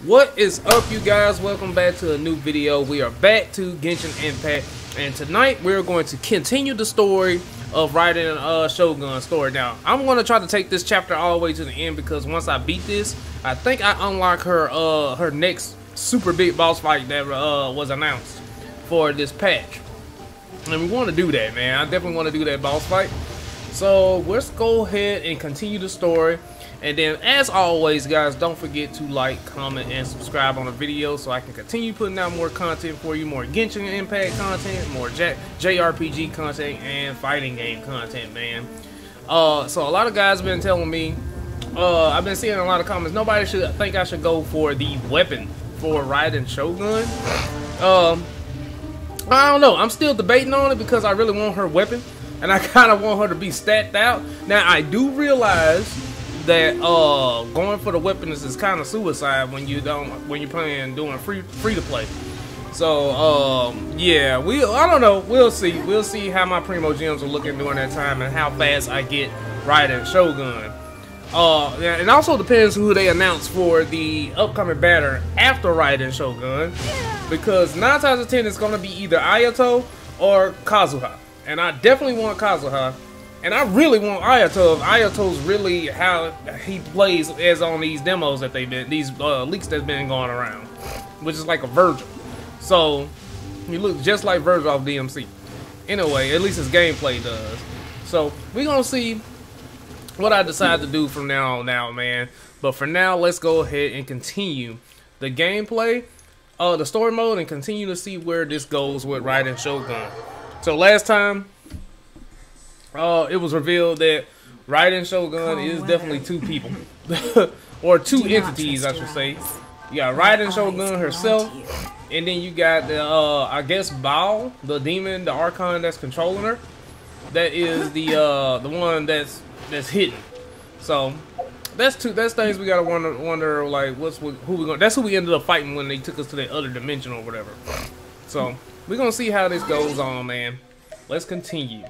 What is up, you guys? Welcome back to a new video. We are back to Genshin Impact, and tonight we're going to continue the story of Raiden and Shogun story. Now, I'm going to try to take this chapter all the way to the end because once I beat this, I think I unlock her next super big boss fight that was announced for this patch. And we want to do that, man. I definitely want to do that boss fight. So let's go ahead and continue the story. And then, as always, guys, don't forget to like, comment, and subscribe on the video so I can continue putting out more content for you, more Genshin Impact content, more JRPG content, and fighting game content, man. So a lot of guys have been telling me, I've been seeing a lot of comments, nobody should think I should go for the weapon for Raiden Shogun. I don't know. I'm still debating on it because I really want her weapon, and I kind of want her to be stacked out. Now, I do realize that going for the weapons is kind of suicide when you're playing doing free to play. So yeah, I don't know. We'll see how my primo gems are looking during that time and how fast I get Raiden Shogun. Yeah, it also depends who they announce for the upcoming banner after Raiden Shogun, because 9 times out of 10 it's gonna be either Ayato or Kazuha, and I definitely want Kazuha. And I really want Ayato. Ayato's really how he plays as on these demos that they've been, these leaks that's been going around, which is like a Virgil. So he looks just like Virgil off DMC. Anyway, at least his gameplay does. So we're gonna see what I decide to do from now on out, man. But for now, let's go ahead and continue the gameplay, the story mode, and continue to see where this goes with Raiden Shogun. So last time, it was revealed that Raiden Shogun is definitely two people. Or two entities, I should say. You got Raiden Shogun herself, and then you got the, I guess, Baal, the demon, the Archon that's controlling her. That is the one that's hidden. So that's things we gotta wonder like that's who we ended up fighting when they took us to that other dimension or whatever. So we're gonna see how this goes on, man. Let's continue.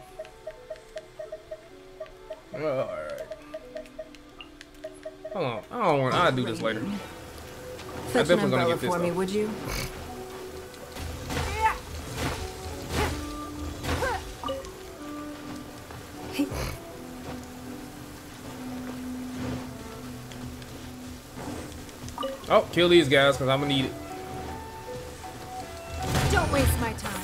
Alright. Hold on. I'll do this later. Fetch an umbrella for me, would you? Oh, kill these guys because I'm gonna need it. Don't waste my time.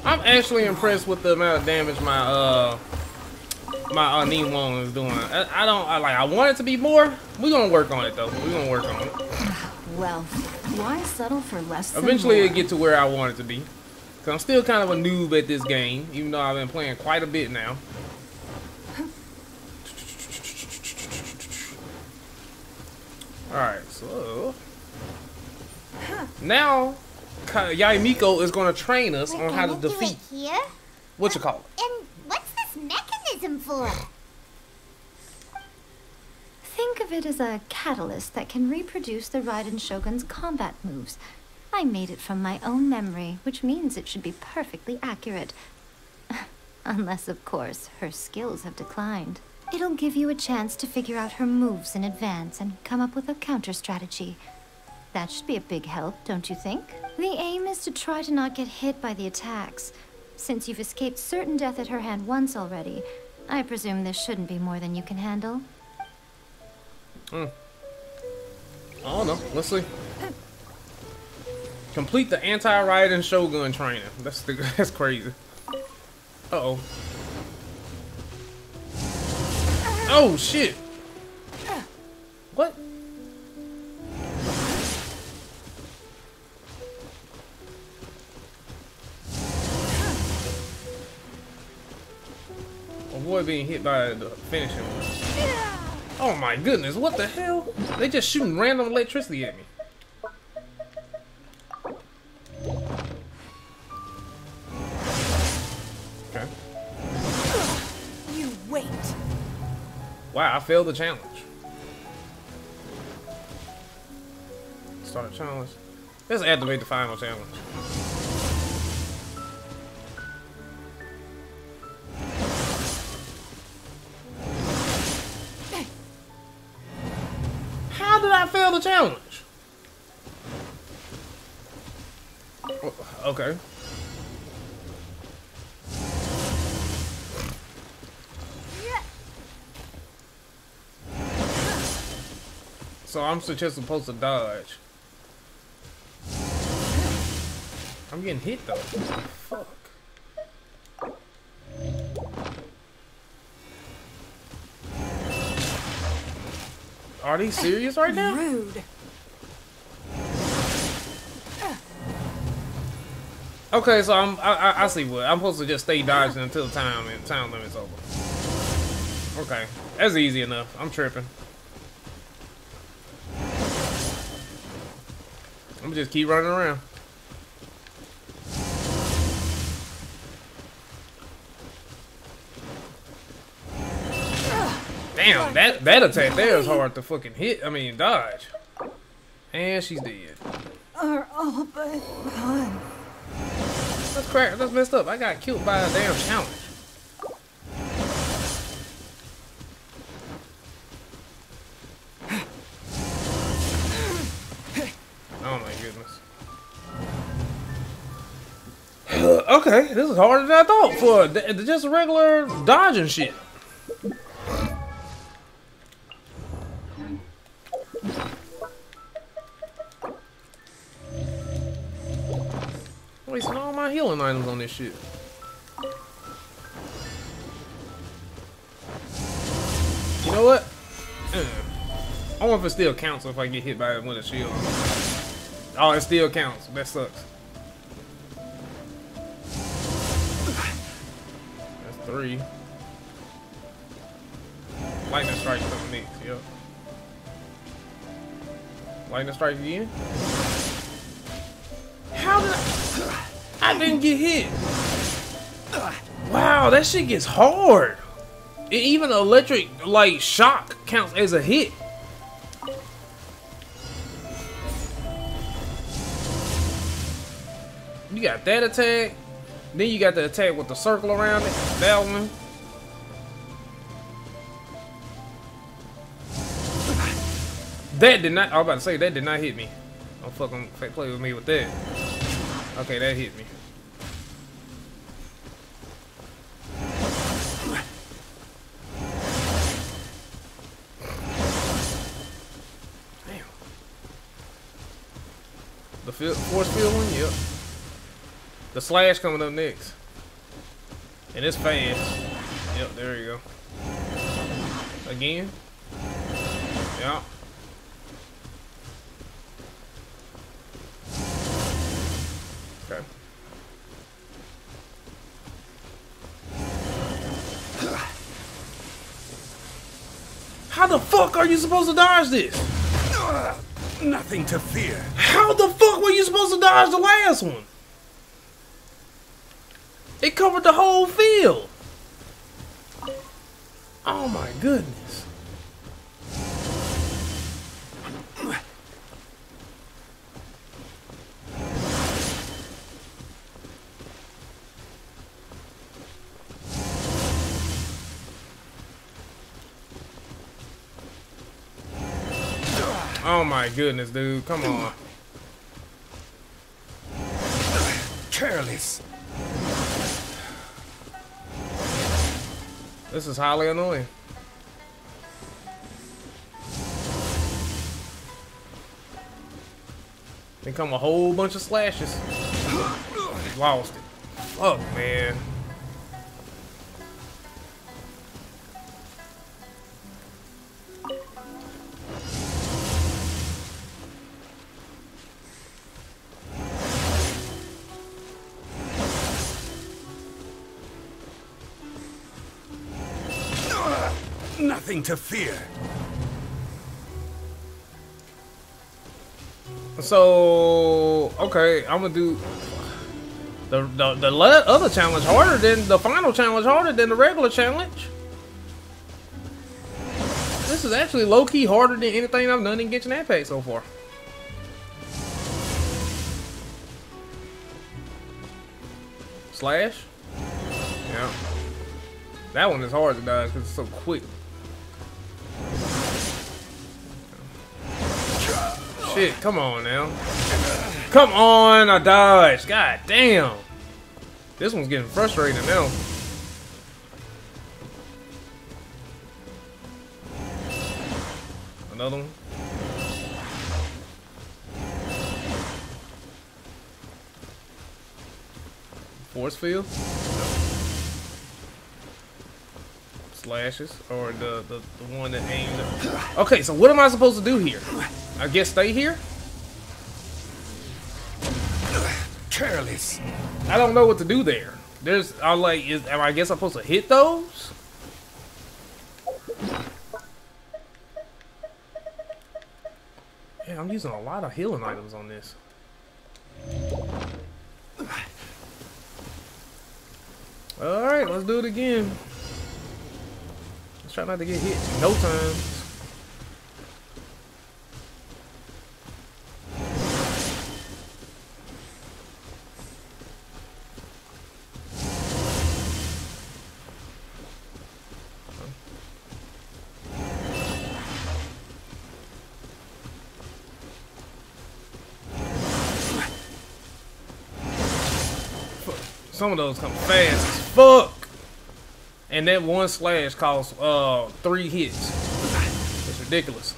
I'm actually impressed with the amount of damage my Ningguang is doing. I want it to be more. We're gonna work on it though. We're gonna work on it. Well, why settle for less than eventually more? It'll get to where I want it to be. Cause I'm still kind of a noob at this game, even though I've been playing quite a bit now. Alright, so now Yaimiko is going to train us on how to defeat. What you call it? And what's this mechanism for? Think of it as a catalyst that can reproduce the Raiden Shogun's combat moves. I made it from my own memory, which means it should be perfectly accurate. Unless, of course, her skills have declined. It'll give you a chance to figure out her moves in advance and come up with a counter strategy. That should be a big help, don't you think? The aim is to try to not get hit by the attacks. Since you've escaped certain death at her hand once already, I presume this shouldn't be more than you can handle. I don't know. Let's see. Complete the anti-Raiden Shogun training. That's crazy. Uh-oh. Oh, shit. What? Avoid being hit by the finishing one. Oh my goodness, what the hell? They just shooting random electricity at me. Okay. You wait. Wow, I failed the challenge. Start a challenge. Let's activate the final challenge. How did I fail the challenge? Okay. So I'm just supposed to dodge. I'm getting hit though. Fuck. Are they serious right now? Rude. Okay, so I see what I'm supposed to just stay dodging until time limit's over. Okay, that's easy enough. I'm tripping. I'm gonna just keep running around. Damn, that attack there is hard to fucking hit. I mean, dodge. And she's dead. Are all but gone. That's crap. That's messed up. I got killed by a damn challenge. Oh my goodness. Okay, this is harder than I thought for just a regular dodging shit. Wasting all my healing items on this shit. You know what? I wonder if it still counts if I get hit by it with a shield. Oh, it still counts. That sucks. That's 3. Lightning strike coming next, yep. Lightning strike again. How did I didn't get hit. Wow, that shit gets hard. Even electric like shock counts as a hit. You got that attack. Then you got the attack with the circle around it. That one. That did not. I was about to say that did not hit me. Don't fucking play with me with that. Okay, that hit me. Damn. The force field one, yep. The slash coming up next. And it's fast. Yep, there you go. Again. Yep. Okay. How the fuck are you supposed to dodge this? Nothing to fear. How the fuck were you supposed to dodge the last one? It covered the whole field. Oh my goodness. Oh my goodness, dude. Come on. Careless. This is highly annoying. Then come a whole bunch of slashes. Lost it. Fuck, man. Nothing to fear. So, okay, I'm gonna do the other challenge harder than the final challenge, harder than the regular challenge. This is actually low-key harder than anything I've done in Genshin Impact so far. Slash? Yeah. That one is hard to dodge because it's so quick. Shit, come on now. Come on, I dodged. God damn. This one's getting frustrating now. Another one. Force field. Slashes, or the one that aimed at... Okay, so what am I supposed to do here? I guess stay here? Careless. I don't know what to do there. I guess I'm supposed to hit those? Yeah, I'm using a lot of healing items on this. Alright, let's do it again. Let's try not to get hit no time. Some of those come fast as fuck. And that one slash costs 3 hits. It's ridiculous.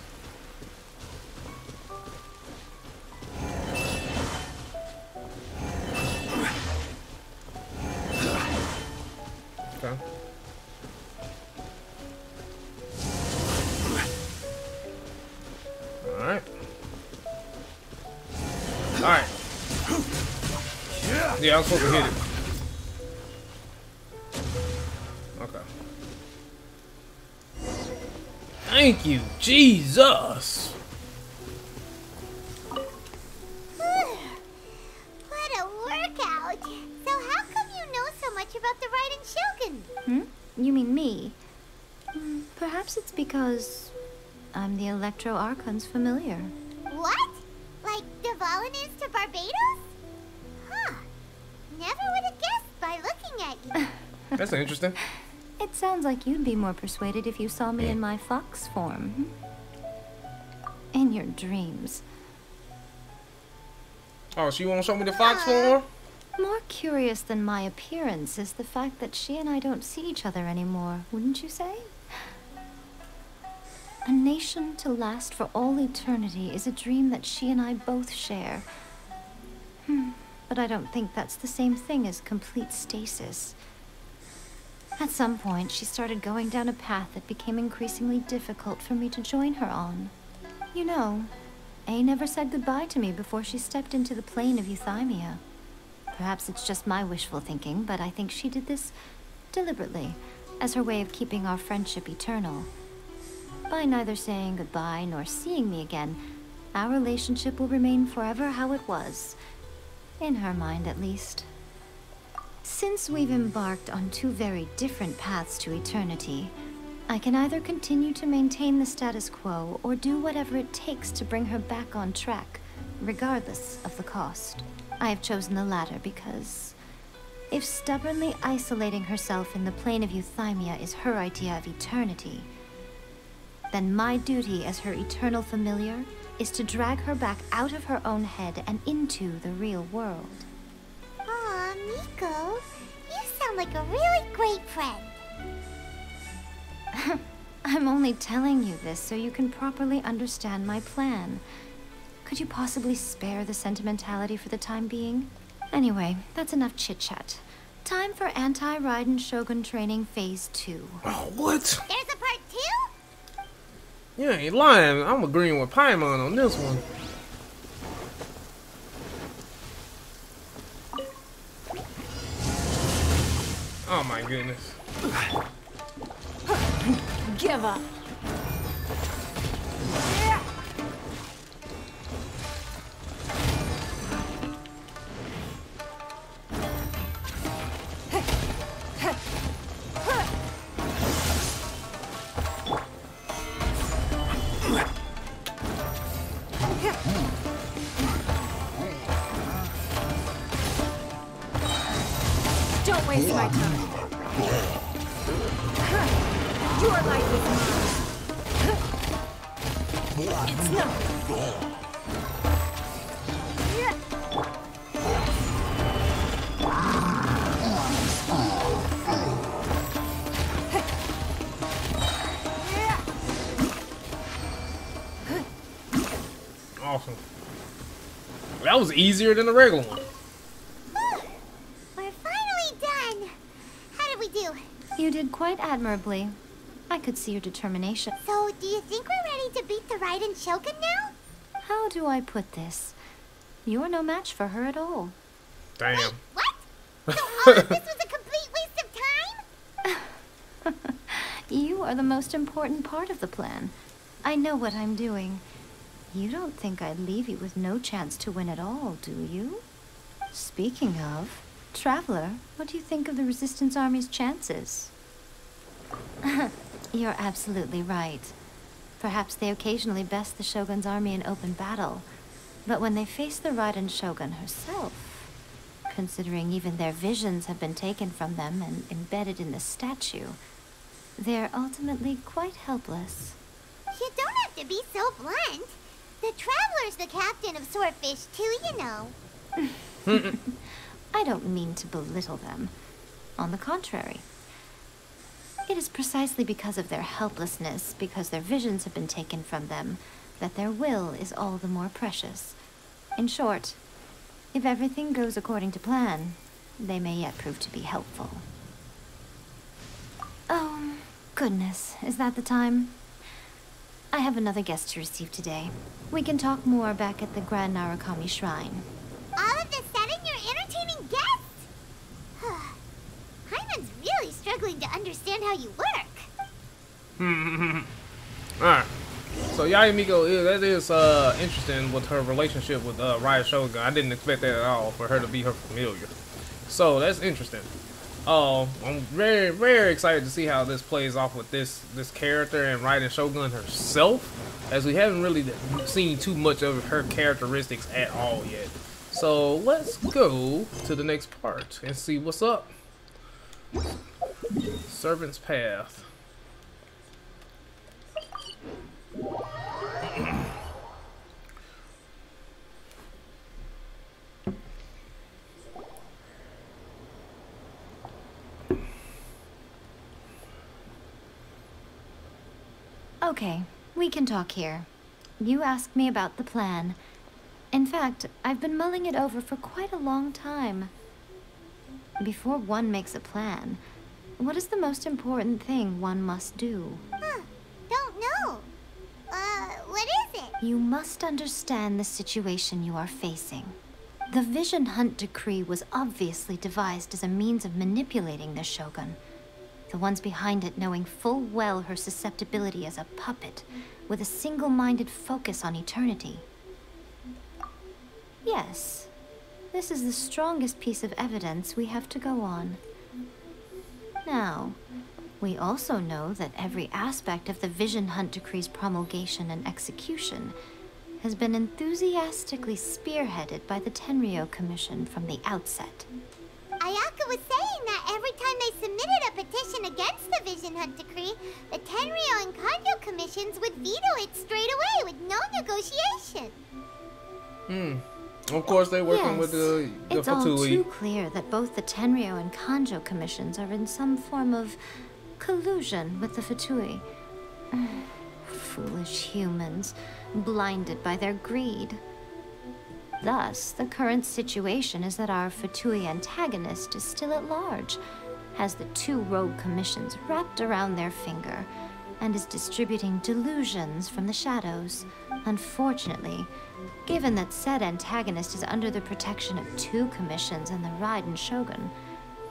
Okay. Alright. Alright. Yeah, I'm supposed to hit it. Okay. Thank you, Jesus. What a workout. So how come you know so much about the Raiden Shogun? You mean me? Perhaps it's because I'm the Electro Archon's familiar. What? Like Dvalin is to Barbados? Huh. Never would have guessed by looking at you. That's interesting. It sounds like you'd be more persuaded if you saw me in my fox form. In your dreams. Oh, she won't show me the fox form? More curious than my appearance is the fact that she and I don't see each other anymore, wouldn't you say? A nation to last for all eternity is a dream that she and I both share. But I don't think that's the same thing as complete stasis. At some point, she started going down a path that became increasingly difficult for me to join her on. You know, A never said goodbye to me before she stepped into the plane of euthymia. Perhaps it's just my wishful thinking, but I think she did this deliberately, as her way of keeping our friendship eternal. By neither saying goodbye nor seeing me again, our relationship will remain forever how it was. In her mind, at least. Since we've embarked on 2 very different paths to eternity, I can either continue to maintain the status quo or do whatever it takes to bring her back on track, regardless of the cost. I have chosen the latter because if stubbornly isolating herself in the plane of euthymia is her idea of eternity, then my duty as her eternal familiar is to drag her back out of her own head and into the real world. Aw, Miko, you sound like a really great friend. I'm only telling you this so you can properly understand my plan. Could you possibly spare the sentimentality for the time being? Anyway, that's enough chit-chat. Time for anti-Raiden Shogun training phase 2. Oh, what? There's a part 2? You ain't lying. I'm agreeing with Paimon on this one. Oh my goodness. Give up. Don't waste my time. Your life is mine. It's not. Awesome. That was easier than the regular one. We're finally done. How did we do? You did quite admirably. I could see your determination. So, do you think we're ready to beat the Raiden Shogun now? How do I put this? You are no match for her at all. Damn. Wait, what? So all of this was a complete waste of time? You are the most important part of the plan. I know what I'm doing. You don't think I'd leave you with no chance to win at all, do you? Speaking of, Traveler, what do you think of the Resistance Army's chances? You're absolutely right. Perhaps they occasionally best the Shogun's army in open battle, but when they face the Raiden Shogun herself, considering even their visions have been taken from them and embedded in the statue, they're ultimately quite helpless. You don't have to be so blunt. The Traveler's the captain of Swordfish too, you know. I don't mean to belittle them. On the contrary. It is precisely because of their helplessness, because their visions have been taken from them, that their will is all the more precious. In short, if everything goes according to plan, they may yet prove to be helpful. Oh, goodness, is that the time? I have another guest to receive today. We can talk more back at the Grand Narukami Shrine. All of this sudden, you're entertaining guests? Hyman's really struggling to understand how you work. Alright. So Yayamiko, that is interesting with her relationship with Raiden Shogun. I didn't expect that at all, for her to be her familiar. So that's interesting. I'm very, very excited to see how this plays off with this character and Raiden Shogun herself, as we haven't really seen too much of her characteristics at all yet. So let's go to the next part and see what's up. Servant's Path. Okay, we can talk here. You asked me about the plan. In fact, I've been mulling it over for quite a long time. Before one makes a plan, what is the most important thing one must do? Don't know. What is it? You must understand the situation you are facing. The Vision Hunt Decree was obviously devised as a means of manipulating the Shogun. The ones behind it knowing full well her susceptibility as a puppet, with a single-minded focus on eternity. Yes, this is the strongest piece of evidence we have to go on. Now, we also know that every aspect of the Vision Hunt Decree's promulgation and execution has been enthusiastically spearheaded by the Tenryou Commission from the outset. Ayaka was saying that every time they submitted a petition against the Vision Hunt Decree, the Tenryou and Kanjo commissions would veto it straight away with no negotiation. Of course, they're working with the it's all Fatui. too clear that both the Tenryou and Kanjo commissions are in some form of collusion with the Fatui. Foolish humans, blinded by their greed. Thus, the current situation is that our Fatui antagonist is still at large, has the two rogue commissions wrapped around their finger, and is distributing delusions from the shadows. Unfortunately, given that said antagonist is under the protection of two commissions and the Raiden Shogun,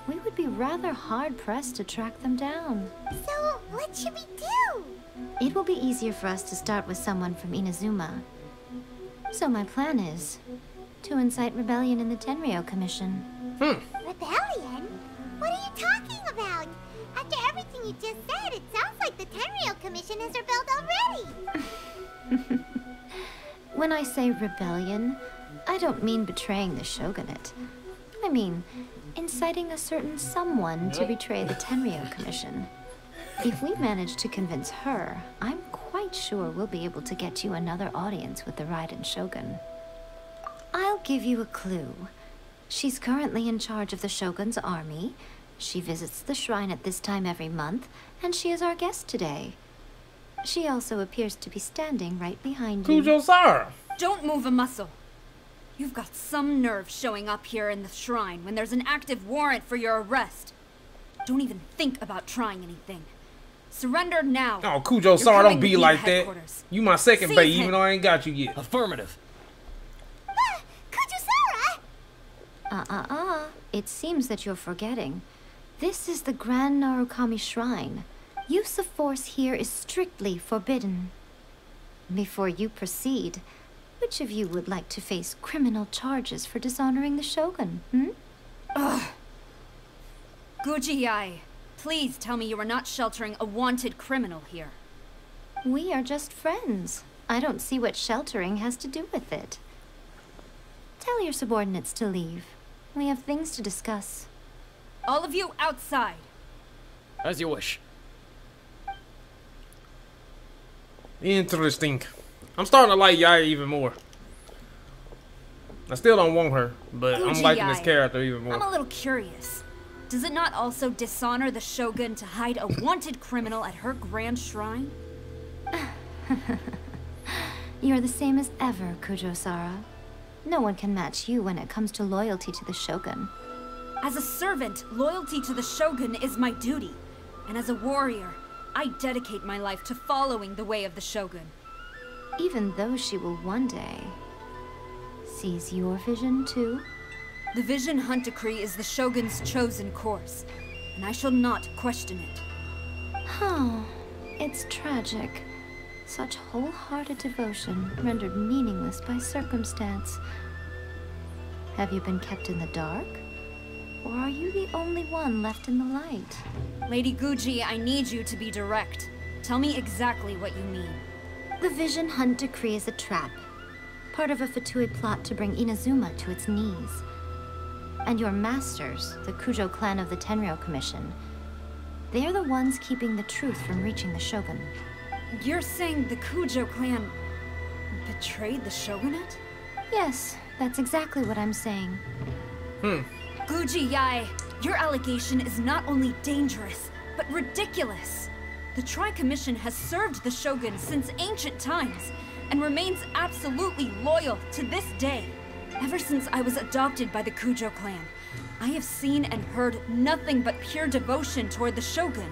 we would be rather hard-pressed to track them down. So, what should we do? It will be easier for us to start with someone from Inazuma. So my plan is to incite rebellion in the Tenryou Commission. Rebellion? What are you talking about? After everything you just said, it sounds like the Tenryou Commission has rebelled already. When I say rebellion, I don't mean betraying the shogunate. I mean, inciting a certain someone to betray the Tenryou Commission. If we manage to convince her, I'm quite sure we'll be able to get you another audience with the Raiden Shogun. I'll give you a clue. She's currently in charge of the Shogun's army. She visits the shrine at this time every month, and she is our guest today. She also appears to be standing right behind you. Kujo-Sara! Don't move a muscle. You've got some nerve showing up here in the shrine when there's an active warrant for your arrest. Don't even think about trying anything. Surrender now. Oh, Kujo-Sara, don't be like that. Headquarters. You my second Seize bait, him. even though I ain't got you yet. Affirmative. Kujo-Sara! It seems that you're forgetting. This is the Grand Narukami Shrine. Use of force here is strictly forbidden. Before you proceed, which of you would like to face criminal charges for dishonoring the Shogun, Ugh. Guji-ai, please tell me you are not sheltering a wanted criminal here. We are just friends. I don't see what sheltering has to do with it. Tell your subordinates to leave. We have things to discuss. All of you outside. As you wish. Interesting. I'm starting to like Yaya even more. I still don't want her, but I'm liking this character even more. I'm a little curious. Does it not also dishonor the Shogun to hide a wanted criminal at her grand shrine? You're the same as ever, Kujo-Sara. No one can match you when it comes to loyalty to the Shogun. As a servant, loyalty to the Shogun is my duty. And as a warrior, I dedicate my life to following the way of the Shogun. Even though she will one day seize your vision too. The Vision Hunt Decree is the Shogun's chosen course, and I shall not question it. Oh, it's tragic. Such wholehearted devotion rendered meaningless by circumstance. Have you been kept in the dark? Or are you the only one left in the light? Lady Guji, I need you to be direct. Tell me exactly what you mean. The Vision Hunt Decree is a trap. Part of a Fatui plot to bring Inazuma to its knees. And your masters, the Kujo clan of the Tenryou Commission, they're the ones keeping the truth from reaching the Shogun. You're saying the Kujo clan betrayed the Shogunate? Yes, that's exactly what I'm saying. Guji-ai, your allegation is not only dangerous, but ridiculous. The Tri-Commission has served the Shogun since ancient times, and remains absolutely loyal to this day. Ever since I was adopted by the Kujo clan, I have seen and heard nothing but pure devotion toward the Shogun.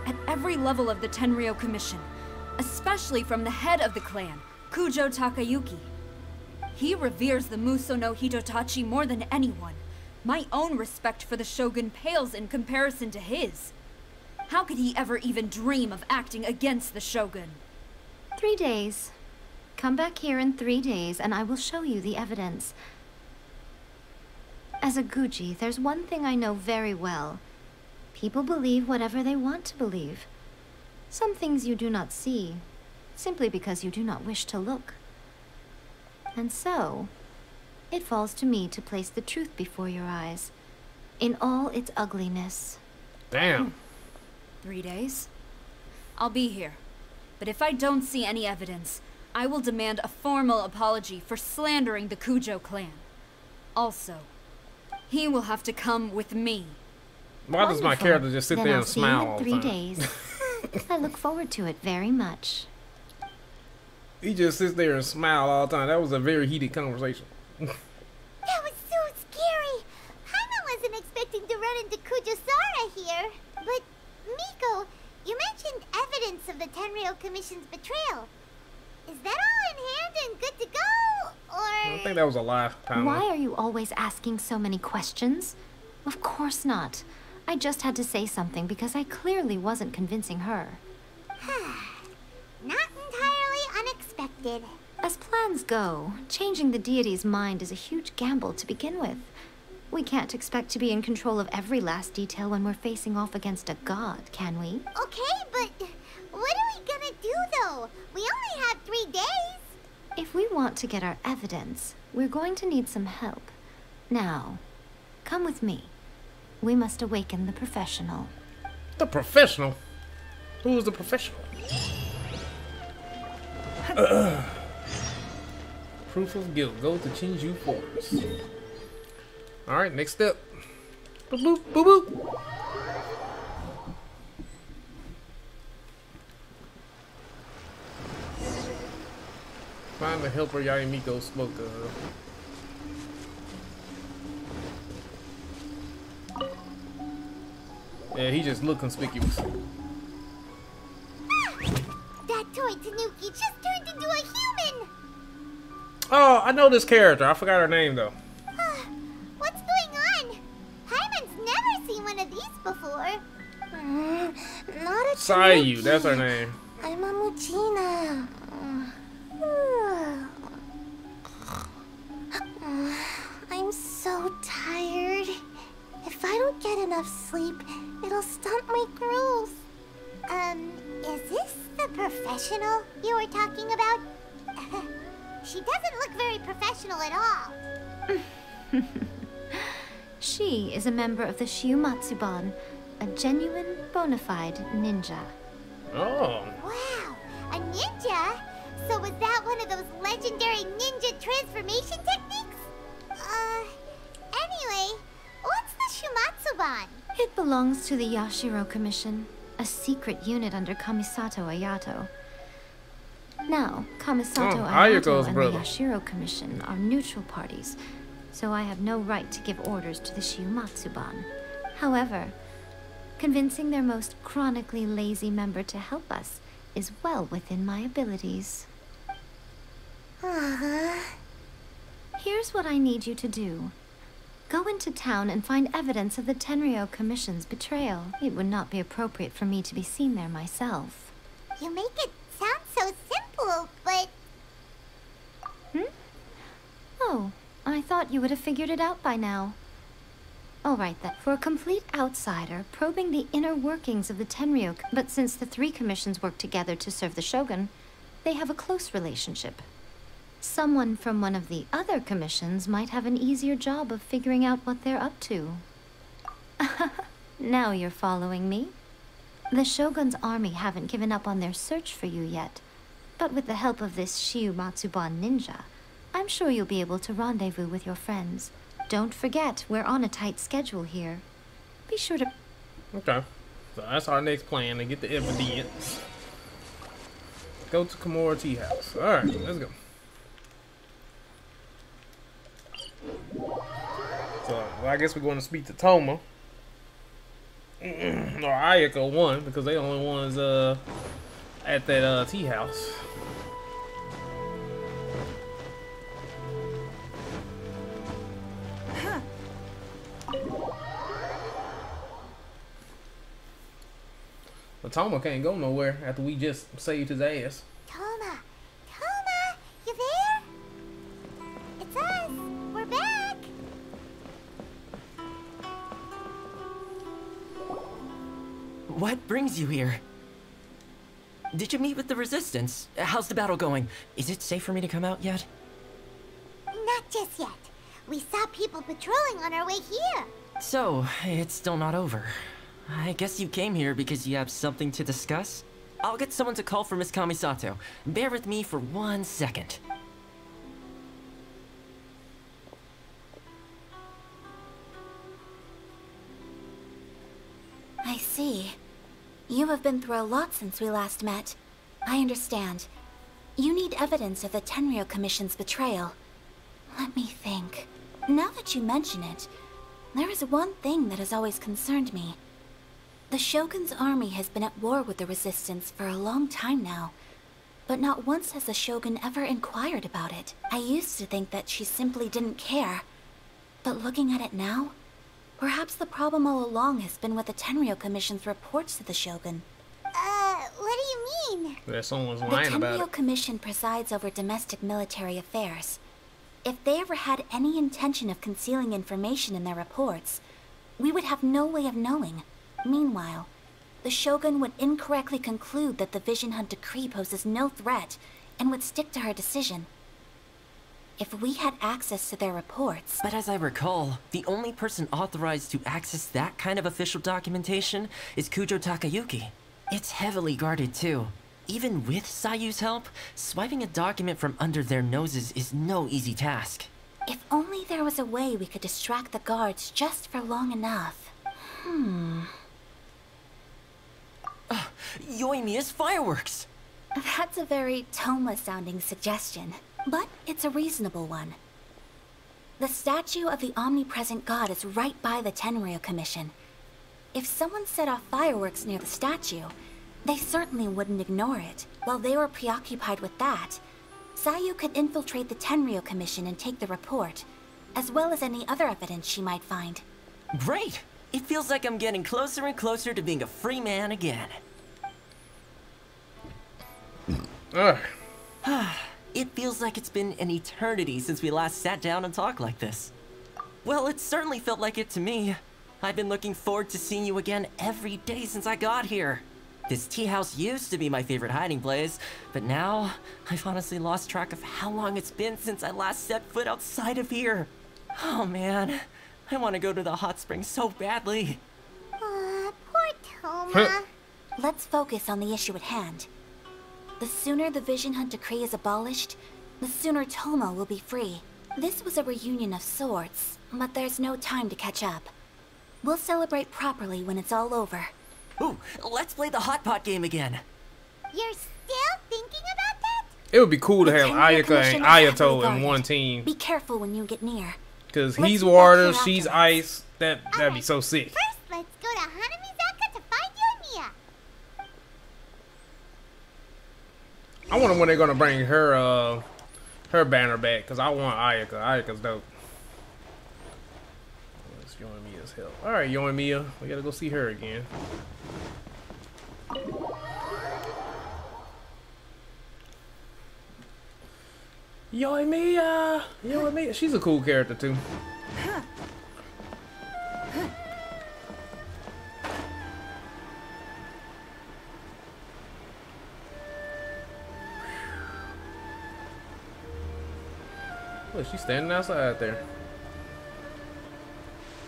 At every level of the Tenryou Commission, especially from the head of the clan, Kujo Takayuki. He reveres the Muso no Hitotachi more than anyone. My own respect for the Shogun pales in comparison to his. How could he ever even dream of acting against the Shogun? 3 days. Come back here in 3 days and I will show you the evidence. As a Guji, there's one thing I know very well. People believe whatever they want to believe. Some things you do not see, simply because you do not wish to look. And so, it falls to me to place the truth before your eyes, in all its ugliness. Damn. 3 days? I'll be here. But if I don't see any evidence, I will demand a formal apology for slandering the Kujo clan. Also, he will have to come with me. Why does my Wonderful. character just sit Then there I'll and see you smile in all the 3 time? days. I look forward to it very much. He just sits there and smile all the time. That was a very heated conversation. That was so scary. Hana wasn't expecting to run into Kujo-Sara here. But, Miko, you mentioned evidence of the Tenryou Commission's betrayal. Is that all in hand and good to go? Or... I think that was a lie. Why are you always asking so many questions? Of course not. I just had to say something because I clearly wasn't convincing her. Not entirely unexpected. As plans go, changing the deity's mind is a huge gamble to begin with. We can't expect to be in control of every last detail when we're facing off against a god, can we? Okay, but what are we gonna do though? We only have 3 days. If we want to get our evidence, we're going to need some help. Now, Come with me. We must awaken the professional. The professional? Who is the professional? Proof of guilt. Go to Chinju Forest. Alright, next step. Boop boop boop boop. Find the helper Yayamiko spoke of. Yeah, he just looked conspicuous. That toy Tanuki just turned into a human! Oh, I know this character. I forgot her name though. What's going on? Hyman's never seen one of these before. Not a Sayu, that's her name. I'm a Muchina. I'm so tired. If I don't get enough sleep, it'll stunt my growth. Is this the professional you were talking about? She doesn't look very professional at all. She is a member of the Shiumatsuban, a genuine, bona fide ninja. Oh. Wow, a ninja? So was that one of those legendary ninja transformation techniques? Anyway, what's the Shumatsuban? It belongs to the Yashiro Commission, a secret unit under Kamisato Ayato. Now, Kamisato Ayato Ayako's and brother. the Yashiro Commission are neutral parties, so I have no right to give orders to the Shiumatsuban. However, convincing their most chronically lazy member to help us is well within my abilities. Here's what I need you to do. Go into town and find evidence of the Tenryou Commission's betrayal. It would not be appropriate for me to be seen there myself. You make it sound so simple, but... Oh, I thought you would have figured it out by now. All right then. For a complete outsider, probing the inner workings of the Tenryou... But since the three commissions work together to serve the Shogun, they have a close relationship. Someone from one of the other commissions might have an easier job of figuring out what they're up to. Now you're following me. The Shogun's army haven't given up on their search for you yet, but with the help of this Shiumatsuban ninja, I'm sure you'll be able to rendezvous with your friends. Don't forget, we're on a tight schedule here. Be sure to... Okay. So that's our next plan, to get the evidence. Go to Kimura Tea House. Alright, let's go. So, well, I guess we're going to speak to Toma. Or Ayako one, because they the only ones at that tea house. But Toma can't go nowhere after we just saved his ass. Toma! Toma! You there? It's us! We're back! What brings you here? Did you meet with the Resistance? How's the battle going? Is it safe for me to come out yet? Not just yet. We saw people patrolling on our way here. So, it's still not over. I guess you came here because you have something to discuss? I'll get someone to call for Miss Kamisato. Bear with me for 1 second. I see. You have been through a lot since we last met. I understand. You need evidence of the Tenryou Commission's betrayal. Let me think. Now that you mention it, there is one thing that has always concerned me. The Shogun's army has been at war with the Resistance for a long time now, but not once has the Shogun ever inquired about it. I used to think that she simply didn't care, but looking at it now, perhaps the problem all along has been with the Tenryou Commission's reports to the Shogun. What do you mean? That someone's The lying about Tenryou it. Commission presides over domestic military affairs. If they ever had any intention of concealing information in their reports, we would have no way of knowing. Meanwhile, the Shogun would incorrectly conclude that the Vision Hunt decree poses no threat and would stick to her decision. if we had access to their reports. But as I recall, the only person authorized to access that kind of official documentation is Kujo Takayuki. It's heavily guarded too. Even with Sayu's help, swiping a document from under their noses is no easy task. If only there was a way we could distract the guards just for long enough. Yoimiya's fireworks! That's a very Toma-sounding suggestion, but it's a reasonable one. The statue of the omnipresent god is right by the Tenryou Commission. If someone set off fireworks near the statue, they certainly wouldn't ignore it. While they were preoccupied with that, Sayu could infiltrate the Tenryou Commission and take the report, as well as any other evidence she might find. Great! It feels like I'm getting closer and closer to being a free man again. It feels like it's been an eternity since we last sat down and talked like this. Well, it certainly felt like it to me. I've been looking forward to seeing you again every day since I got here. This tea house used to be my favorite hiding place, but now I've honestly lost track of how long it's been since I last set foot outside of here. Oh man, I want to go to the hot springs so badly. Poor Toma. Let's focus on the issue at hand. The sooner the Vision Hunt decree is abolished, the sooner Toma will be free. This was a reunion of sorts, but there's no time to catch up. We'll celebrate properly when it's all over. Ooh, let's play the hot pot game again. You're still thinking about that? It would be cool to have Tenryou Ayaka Commission and is heavily Ayato in guarded. one team. Be careful when you get near. Because Let's he's meet back water, here she's afterwards. ice. That'd be so sick. First, let's go to Hanamizaka to find Yoimiya. I wonder when they're gonna bring her her banner back, because I want Ayaka. Ayaka's dope. Let's Yoimiya's help. Alright, Yoimiya. We gotta go see her again. Yoimiya! Yoimiya. She's a cool character too. Look, she's standing outside there.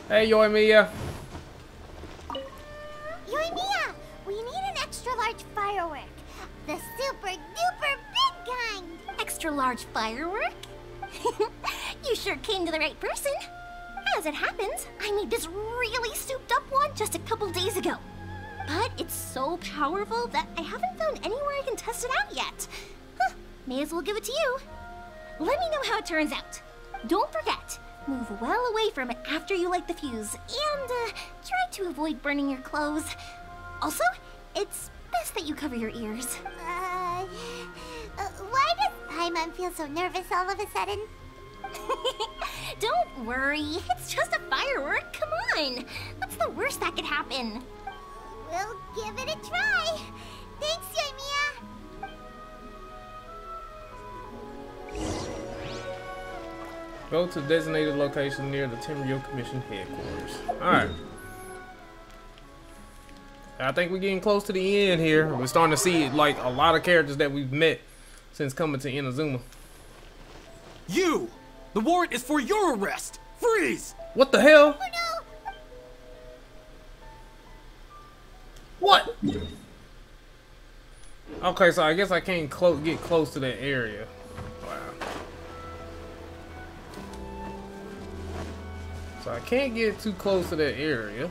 Hey, Yoimiya. Yoimiya, we need an extra large firework. The super duper big kind. Extra large firework? You sure came to the right person. As it happens, I made this really souped up one just a couple days ago. But it's so powerful that I haven't found anywhere I can test it out yet. Huh, may as well give it to you. Let me know how it turns out. Don't forget, move well away from it after you light the fuse, and try to avoid burning your clothes. Also, it's best that you cover your ears. Why does Paimon feel so nervous all of a sudden? Don't worry, it's just a firework, come on. What's the worst that could happen? We'll give it a try. Thanks, Yoimiya. Go to the designated location near the Tenryou Commission headquarters. Alright. I think we're getting close to the end here. We're starting to see like a lot of characters that we've met since coming to Inazuma. You! The warrant is for your arrest! Freeze! What the hell? Oh no! What? Okay, so I guess I can't get close to that area. Wow. So I can't get too close to that area.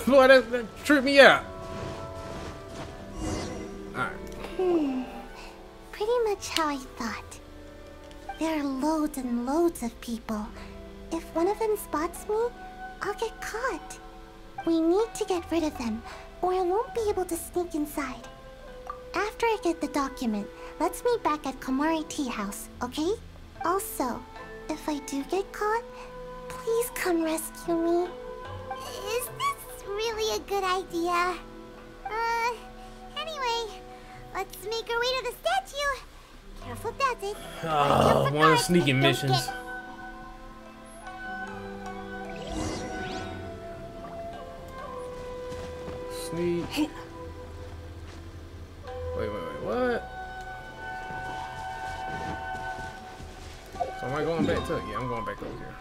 Boy, that tripped me out. Alright. Pretty much how I thought. There are loads and loads of people. If one of them spots me, I'll get caught. We need to get rid of them, or I won't be able to sneak inside. After I get the document, let's meet back at Komari Tea House, okay? Also, if I do get caught, please come rescue me. Is this really a good idea? Anyway, let's make our way to the statue. Careful, that's it. Oh, one of the sneaking missions. Sneak. Wait, So am I going back to it? Yeah, I'm going back over here.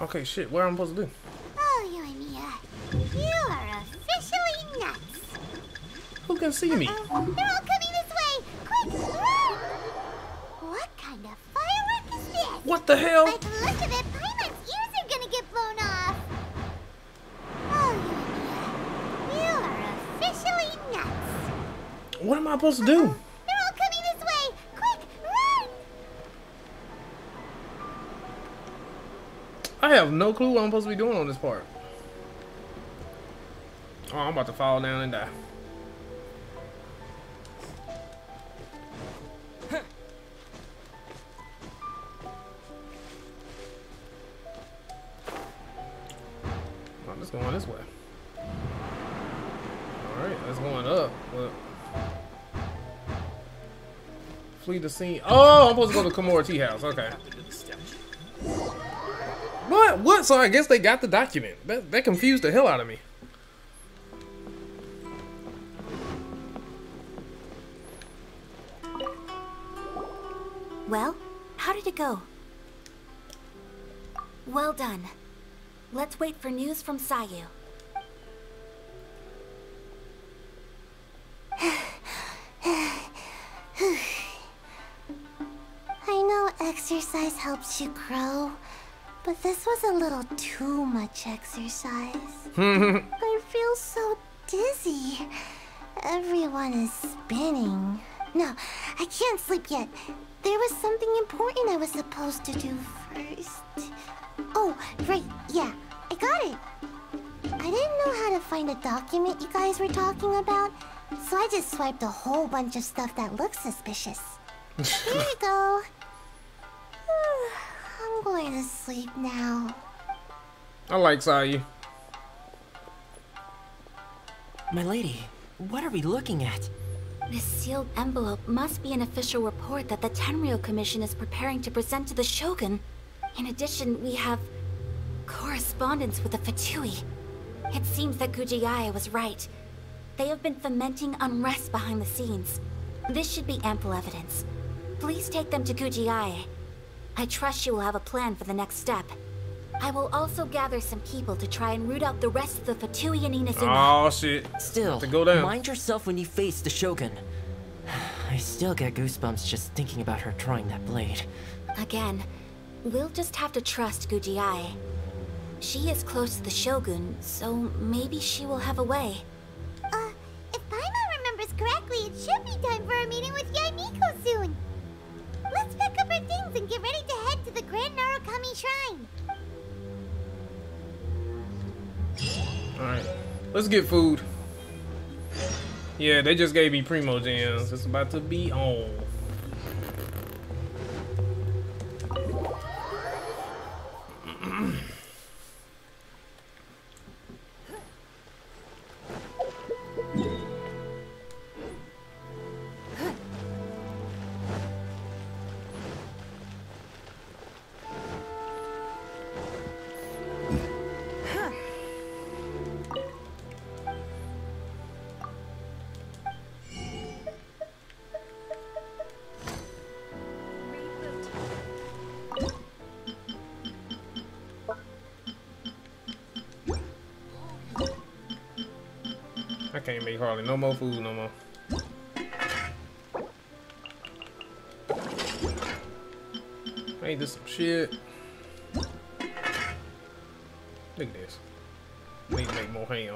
Okay, shit, what am I supposed to do? Oh, you and Mia. You are officially nuts. Who can see me? They're all coming this way. Quick, run! What kind of firework is this? What the hell? By the look of it, Paimon's ears are gonna get blown off. Oh, you and Mia. You are officially nuts. What am I supposed to do? They're all coming this way. Quick, run! I have no clue what I'm supposed to be doing on this part. Oh, I'm about to fall down and die. I'm just going this way. Alright, that's going up. But flee the scene. Oh, I'm supposed to go to Kimura Tea House. Okay. What? So I guess they got the document. That confused the hell out of me. Well, how did it go? Well done. Let's wait for news from Sayu. I know exercise helps you grow, but this was a little too much exercise. I feel so dizzy. Everyone is spinning. No, I can't sleep yet. There was something important I was supposed to do first. Oh, right, yeah, I got it. I didn't know how to find a document you guys were talking about, so I just swiped a whole bunch of stuff that looks suspicious. Here you go. I'm going to sleep now. I like Sayu. My lady, what are we looking at? This sealed envelope must be an official report that the Tenryou Commission is preparing to present to the Shogun. In addition, we have correspondence with the Fatui. It seems that Kujiai was right. They have been fomenting unrest behind the scenes. This should be ample evidence. Please take them to Kujiai. I trust you will have a plan for the next step. I will also gather some people to try and root out the rest of the Fatui and Inazuma. Oh shit. Still, to go down. Mind yourself when you face the Shogun. I still get goosebumps just thinking about her drawing that blade. Again, we'll just have to trust Kujiai. She is close to the Shogun, so maybe she will have a way. If Paimon remembers correctly, it should be time for a meeting with Yaimiko soon. Let's pack up our things and get ready to head to the Grand Narukami Shrine. Alright, let's get food. Yeah, they just gave me Primo Gems. It's about to be on. I can't make hardly no more food no more. Ain't this some shit? Look at this. Need to make more ham.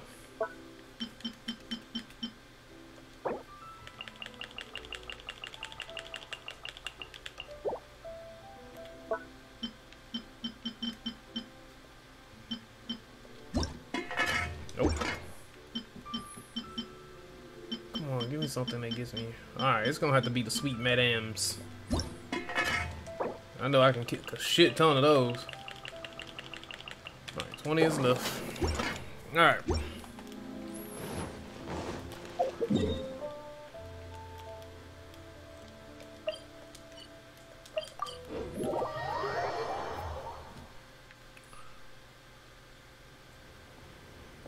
Nope. Come on, give me something that gets me. Alright, it's gonna have to be the sweet madames. I know I can kick a shit ton of those. Alright, 20 is left. Alright.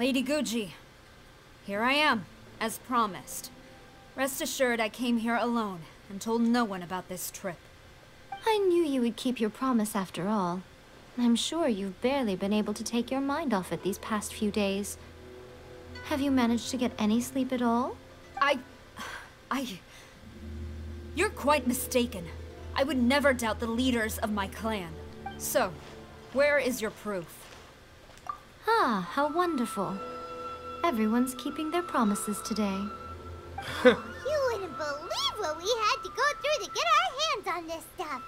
Lady Guji, here I am, as promised. Rest assured I came here alone and told no one about this trip. I knew you would keep your promise after all. I'm sure you've barely been able to take your mind off it these past few days. Have you managed to get any sleep at all? You're quite mistaken. I would never doubt the leaders of my clan. So, where is your proof? Ah, how wonderful. Everyone's keeping their promises today. You wouldn't believe what we had to go through to get our hands on this stuff.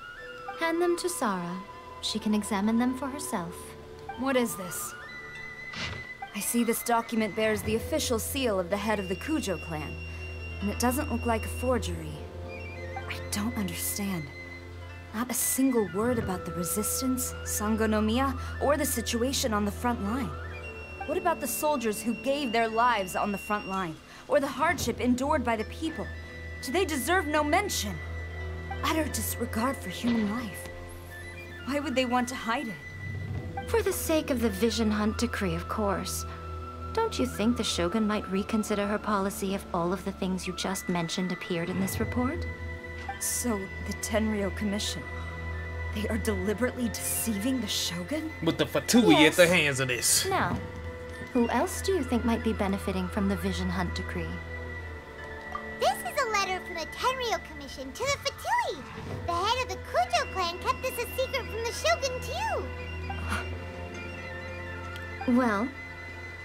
Hand them to Sarah. She can examine them for herself. What is this? I see this document bears the official seal of the head of the Kujo clan, and it doesn't look like a forgery. I don't understand. Not a single word about the resistance, Sangonomiya, or the situation on the front line. What about the soldiers who gave their lives on the front line, or the hardship endured by the people? Do they deserve no mention? Utter disregard for human life. Why would they want to hide it? For the sake of the Vision Hunt decree, of course. Don't you think the Shogun might reconsider her policy if all of the things you just mentioned appeared in this report? So, the Tenryou Commission, they are deliberately deceiving the Shogun? With the Fatui at the hands of this. Now, who else do you think might be benefiting from the Vision Hunt decree? This is a letter from the Tenryou Commission to the Fatui. The head of the Kujo clan kept this a secret from the Shogun too. Well,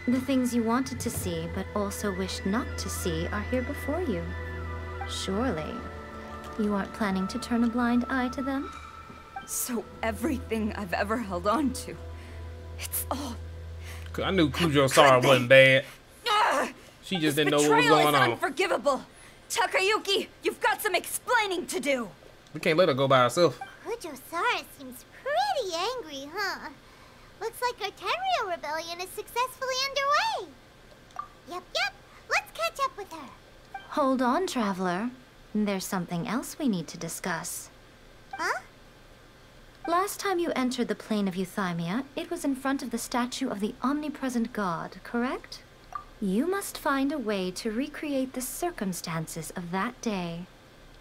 the things you wanted to see but also wished not to see are here before you. Surely, you aren't planning to turn a blind eye to them? So everything I've ever held on to, it's all... I knew Kujo Sara wasn't bad. She just didn't know what was going on. Unforgivable. Takayuki, you've got some explaining to do. We can't let her go by herself. Kujo Sara seems pretty angry, huh? Looks like our Tenryou rebellion is successfully underway. Yep. Let's catch up with her. Hold on, Traveler. There's something else we need to discuss. Huh? Last time you entered the plane of Euthymia, it was in front of the statue of the omnipresent god, correct? You must find a way to recreate the circumstances of that day.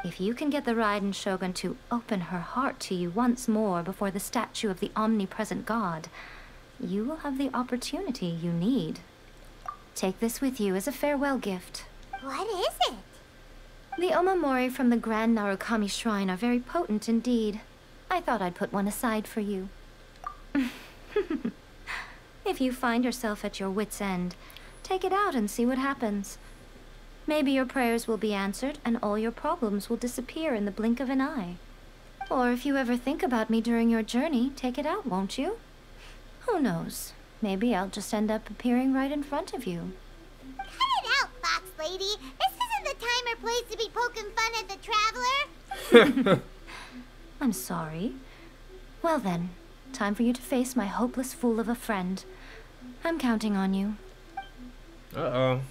If you can get the Raiden Shogun to open her heart to you once more before the statue of the omnipresent god, you will have the opportunity you need. Take this with you as a farewell gift. What is it? The Omamori from the Grand Narukami Shrine are very potent indeed. I thought I'd put one aside for you. If you find yourself at your wit's end, take it out and see what happens. Maybe your prayers will be answered and all your problems will disappear in the blink of an eye. Or if you ever think about me during your journey, take it out, won't you? Who knows? Maybe I'll just end up appearing right in front of you. Cut it out, Fox Lady. This isn't the time or place to be poking fun at the Traveler. I'm sorry. Well then, time for you to face my hopeless fool of a friend. I'm counting on you. Uh-oh.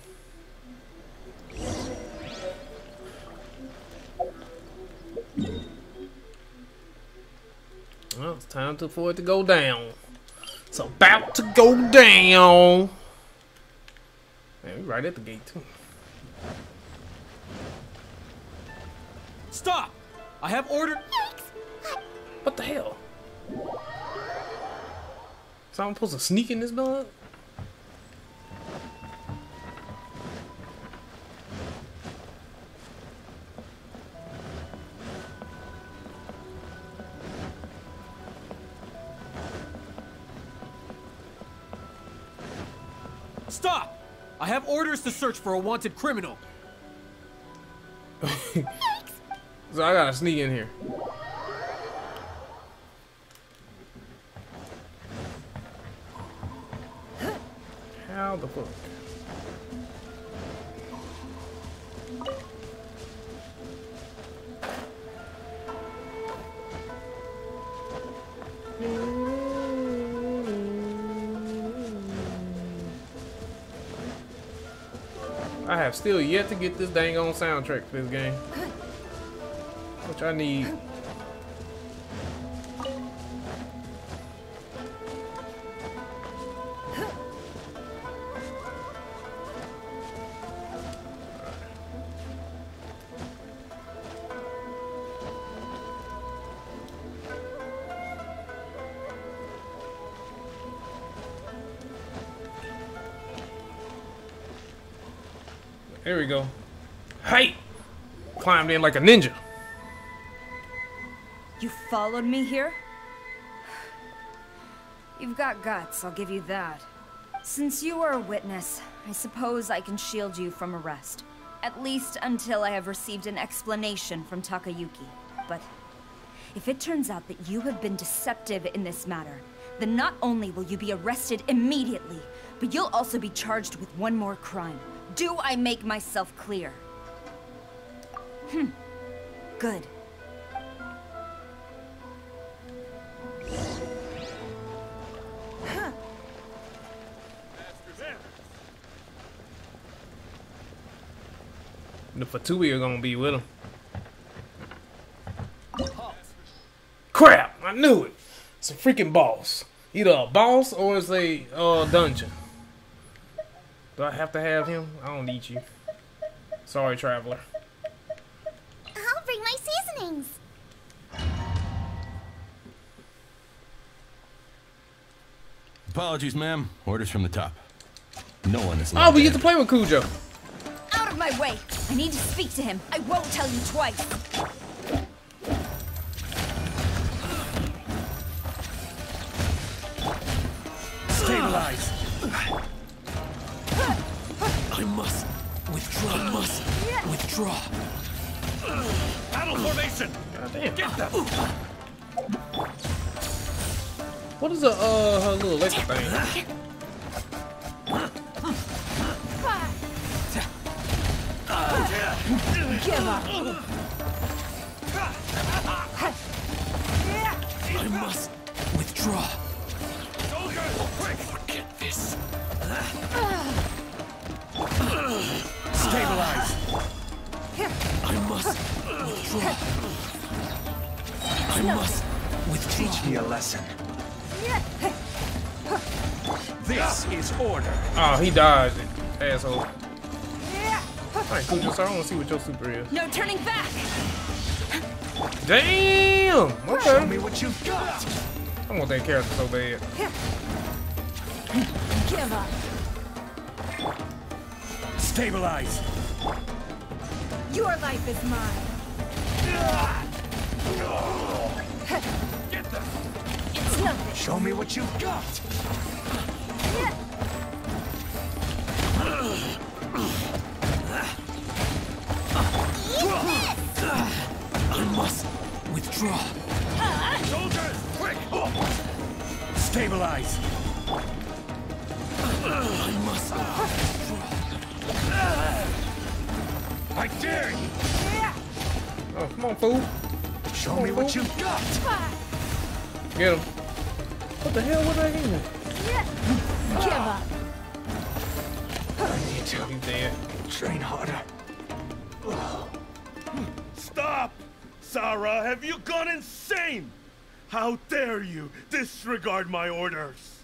Well, it's time for it to go down. It's about to go down. Man, we right at the gate too. Stop! I have ordered. What the hell? So I'm supposed to sneak in this building? Stop! I have orders to search for a wanted criminal. So I gotta sneak in here. How the fuck? I have still yet to get this dang on soundtrack for this game, which I need. There we go. Hey! Climbed in like a ninja. You followed me here? You've got guts, I'll give you that. Since you are a witness, I suppose I can shield you from arrest. At least until I have received an explanation from Takayuki. But if it turns out that you have been deceptive in this matter, then not only will you be arrested immediately, but you'll also be charged with one more crime. Do I make myself clear? Good. The Fatui are gonna be with him. Crap! I knew it. It's a freaking boss. Either a boss or it's a dungeon. Do I have to have him? I don't need you. Sorry, traveler. I'll bring my seasonings. Apologies, ma'am. Orders from the top. No one is. Oh, we get to play with Kujo. Out of my way! I need to speak to him. I won't tell you twice. Stabilize. I must withdraw. I must withdraw. Battle formation. God damn. Get them. What is her little electric thing? Give up. I must withdraw. Forget this. Stabilize. I must withdraw. I must withdraw. Teach me a lesson. This is order. Oh, he dodged it. Asshole. Alright, Kujo, so I want to see what your super is. No turning back! Damn! Okay. Show me what you've got. I want that character so bad. Give up. Stabilize. Your life is mine. Get them. It's nothing. Show me what you've got. I must withdraw. Soldiers, quick! Stabilize. I must withdraw. I dare you. Oh, come on, fool. Show me what you've got. Get him. What the hell was I hitting? Give up. I need to. He's dead. Train harder. Stop! Sarah, have you gone insane? How dare you disregard my orders?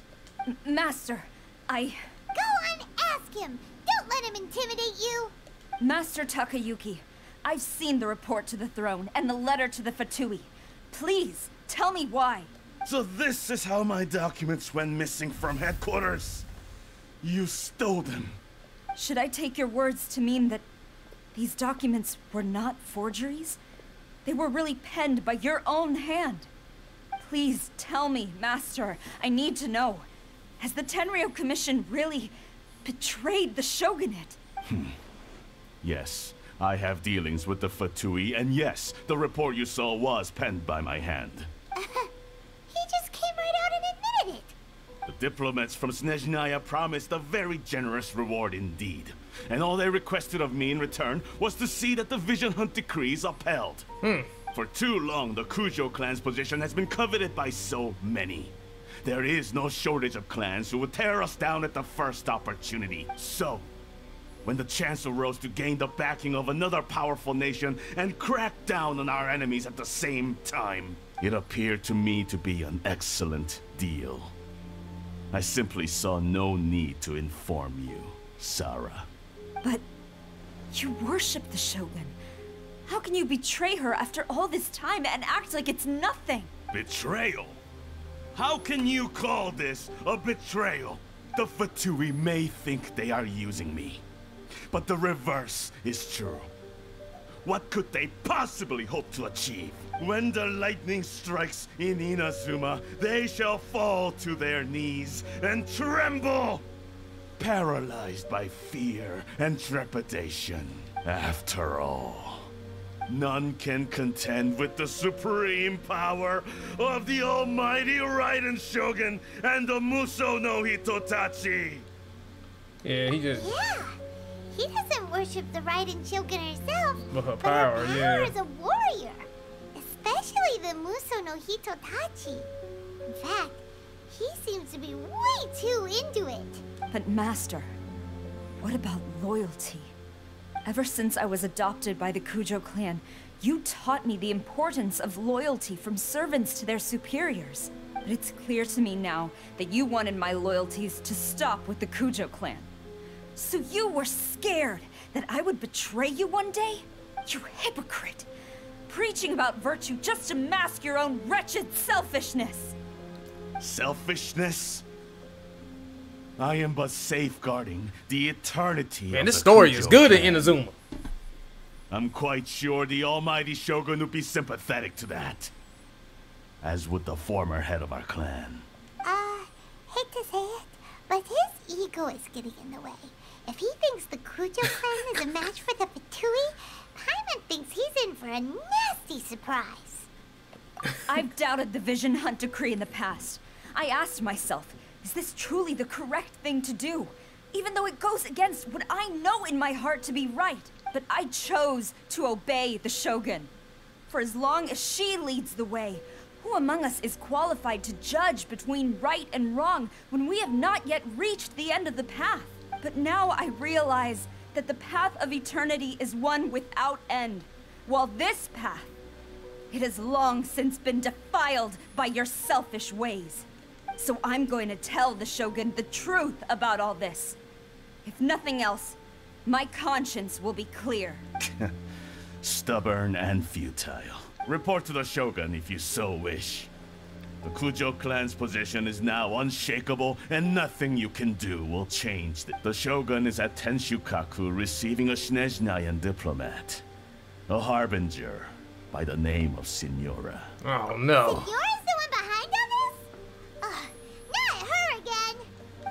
Master, Go and ask him. Don't let him intimidate you. Master Takayuki, I've seen the report to the throne and the letter to the Fatui. Please, tell me why. So this is how my documents went missing from headquarters. You stole them. Should I take your words to mean that these documents were not forgeries? They were really penned by your own hand. Please tell me, Master. I need to know. Has the Tenryou Commission really betrayed the Shogunate? Yes, I have dealings with the Fatui, and yes, the report you saw was penned by my hand. He just came right out and admitted it. The diplomats from Snezhnaya promised a very generous reward indeed. And all they requested of me in return was to see that the Vision Hunt decrees upheld. For too long, the Kujo clan's position has been coveted by so many. There is no shortage of clans who would tear us down at the first opportunity. So, when the chance arose to gain the backing of another powerful nation and crack down on our enemies at the same time, it appeared to me to be an excellent deal. I simply saw no need to inform you, Sarah. But you worship the Shogun. How can you betray her after all this time and act like it's nothing? Betrayal? How can you call this a betrayal? The Fatui may think they are using me, But the reverse is true. What could they possibly hope to achieve? When the lightning strikes in Inazuma, they shall fall to their knees and tremble, paralyzed by fear and trepidation. After all, none can contend with the supreme power of the almighty Raiden Shogun and the Muso no Hitotachi. Yeah, he just... Yeah. He doesn't worship the Raiden Shogun herself, But her her power, power yeah. as a warrior. Especially the Muso no Hitotachi. In fact, he seems to be way too into it. But Master, what about loyalty? Ever since I was adopted by the Kujo clan, you taught me the importance of loyalty from servants to their superiors. But it's clear to me now that you wanted my loyalties to stop with the Kujo clan. So you were scared that I would betray you one day? You hypocrite! Preaching about virtue just to mask your own wretched selfishness! Selfishness? I am but safeguarding the eternity Man, of this the story Kujo is good in clan. Inazuma. I'm quite sure the almighty Shogun would be sympathetic to that. As would the former head of our clan. Hate to say it, but his ego is getting in the way. If he thinks the Kujo clan is a match for the Fatui, Paimon thinks he's in for a nasty surprise. I've doubted the Vision Hunt decree in the past. I asked myself, is this truly the correct thing to do? Even though it goes against what I know in my heart to be right. But I chose to obey the Shogun. For as long as she leads the way, who among us is qualified to judge between right and wrong when we have not yet reached the end of the path? But now I realize that the path of eternity is one without end, while this path, it has long since been defiled by your selfish ways. So I'm going to tell the Shogun the truth about all this. If nothing else, my conscience will be clear. Stubborn and futile. Report to the Shogun if you so wish. The Kujo clan's position is now unshakable, and nothing you can do will change it. The Shogun is at Tenshukaku receiving a Snezhnayan diplomat. A harbinger by the name of Signora. Oh no. Signora's the one behind all this? Ugh, not her again.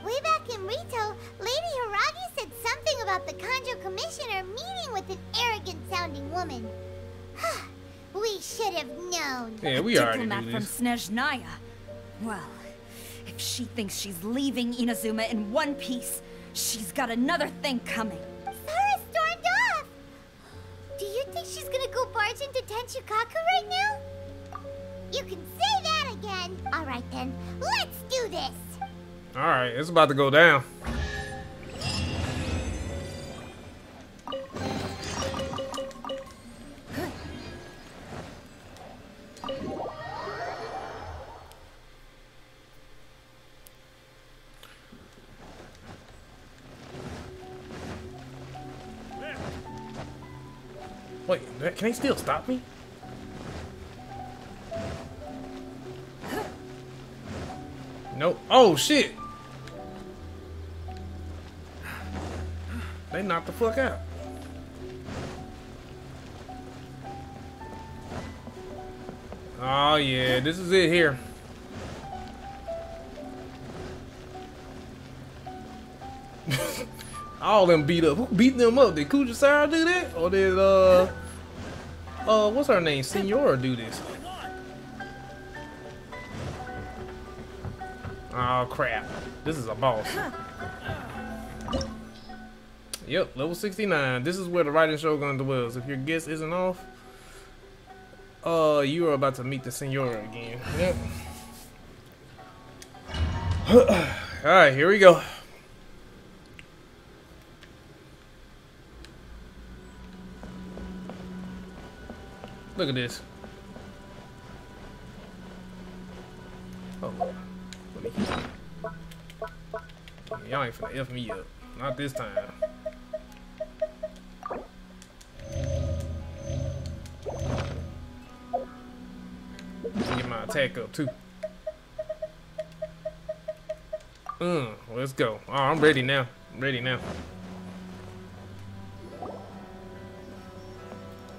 Way back in Rito, Lady Hiragi said something about the Kanjo Commissioner meeting with an arrogant-sounding woman. We should have known. Yeah, we already Diplomat knew from this. Snezhnaya. Well, if she thinks she's leaving Inazuma in one piece, she's got another thing coming. Sara stormed off. Do you think she's gonna go barge into Tenshukaku right now? You can say that again. All right then, let's do this. All right, it's about to go down. Wait, can he still stop me? Nope. Oh shit! They knocked the fuck out. Oh yeah, this is it here. All them beat up. Who beat them up? Did Kujisara do that? Or did what's her name? Signora do this? Oh crap. This is a boss. Yep, level 69. This is where the Raiden Shogun dwells. If your guess isn't off, you are about to meet the Signora again. Yep. Alright, here we go. Look at this. Oh, let me hear. Y'all ain't finna F me up. Not this time. Get my attack up too. Let's go. Oh, I'm ready now. I'm ready now.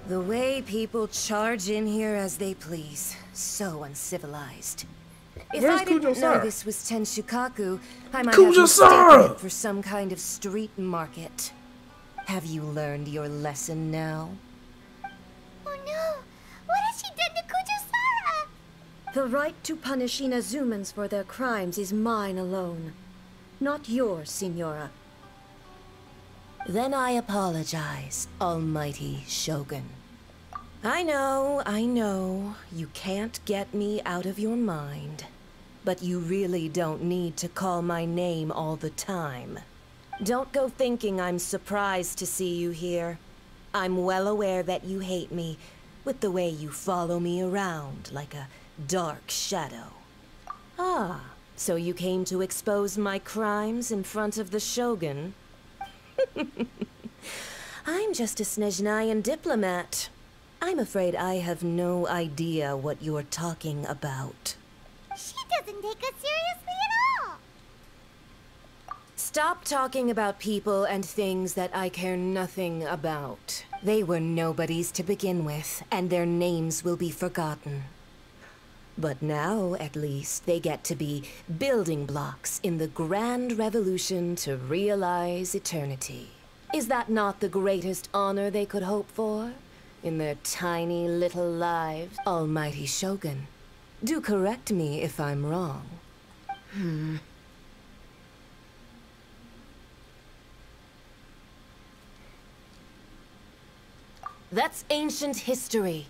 The way people charge in here as they please. So uncivilized. If Where's I didn't know Kujo-Sara? this was Tenshukaku, I might have Kujo-Sara! mistaken it for some kind of street market. Have you learned your lesson now? Oh no! What has she done to Kujo-Sara? The right to punish Inazumans for their crimes is mine alone. Not yours, Signora. Then I apologize, Almighty Shogun. I know, you can't get me out of your mind. But you really don't need to call my name all the time. Don't go thinking I'm surprised to see you here. I'm well aware that you hate me, with the way you follow me around like a dark shadow. Ah, so you came to expose my crimes in front of the Shogun? I'm just a Snezhnayan diplomat. I'm afraid I have no idea what you're talking about. She doesn't take us seriously at all! Stop talking about people and things that I care nothing about. They were nobodies to begin with, and their names will be forgotten. But now, at least, they get to be building blocks in the grand revolution to realize eternity. Is that not the greatest honor they could hope for? In their tiny little lives? Almighty Shogun, do correct me if I'm wrong. That's ancient history.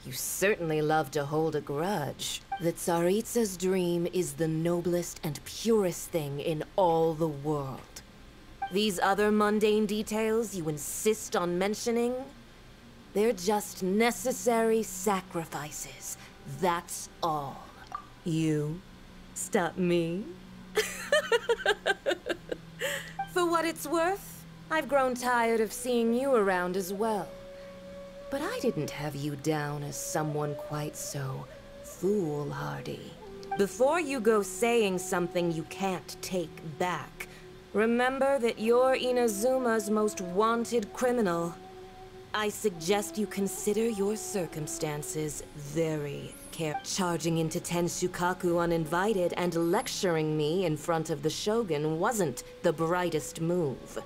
You certainly love to hold a grudge. The Tsaritsa's dream is the noblest and purest thing in all the world. These other mundane details you insist on mentioning, they're just necessary sacrifices. That's all. You stop me? For what it's worth, I've grown tired of seeing you around as well. But I didn't have you down as someone quite so foolhardy. Before you go saying something you can't take back, remember that you're Inazuma's most wanted criminal. I suggest you consider your circumstances very carefully. Charging into Tenshukaku uninvited and lecturing me in front of the Shogun wasn't the brightest move.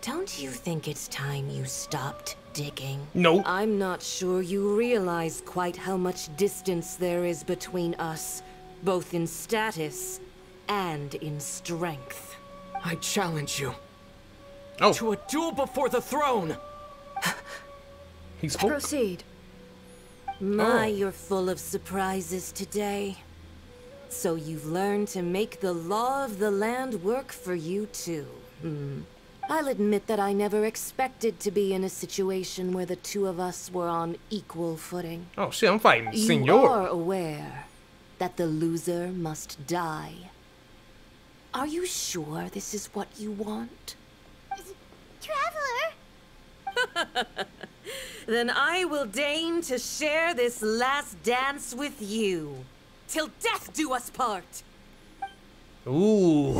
Don't you think it's time you stopped digging? No. I'm not sure you realize quite how much distance there is between us, both in status and in strength. I challenge you. Oh. To a duel before the throne! He spoke. Proceed. My, you're full of surprises today. So you've learned to make the law of the land work for you too. I'll admit that I never expected to be in a situation where the two of us were on equal footing. Oh shit, I'm fighting You Signora. are aware that the loser must die. Are you sure this is what you want? Traveler! Then I will deign to share this last dance with you. Till death do us part! Ooh.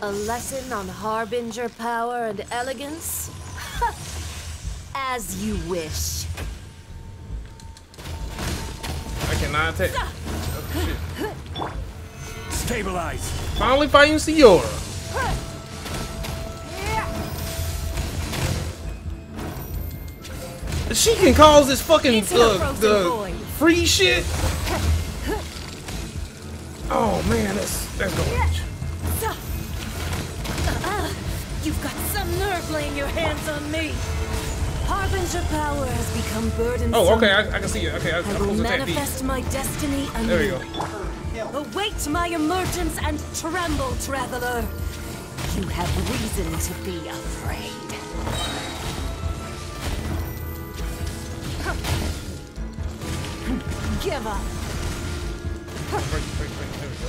A lesson on harbinger power and elegance? As you wish. I cannot take. Oh, shit. Stabilize. Finally fighting Signora. She can cause this fucking the free shit. Oh man, that's going. You've got some nerve laying your hands on me. Harbinger power has become burdensome. Oh, okay, I can see it. Okay, I'm I will supposed to tap manifest my destiny anew. There you go. Await my emergence and tremble, traveler. You have reason to be afraid. Give up. There we go.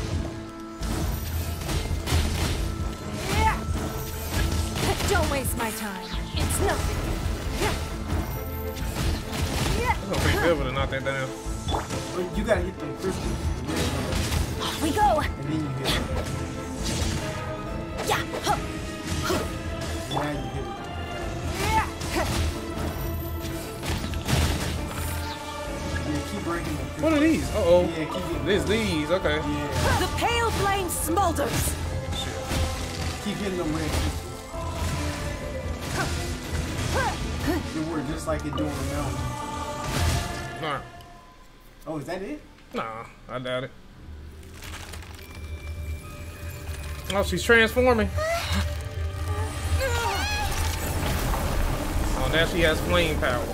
Don't waste my time. It's nothing. It's gonna be good to knock that down. But you gotta hit them first. Off we go. And then you hit them. Yeah. Now you hit it. Yeah, keep breaking them. What are these? Uh-oh. Yeah, keep getting These, okay. Yeah. The pale flame smolders. Keep hitting them red. It worked just like it do on the mountain. Nah. Oh, is that it? Nah, I doubt it. Oh, she's transforming. Oh, now she has flame powers.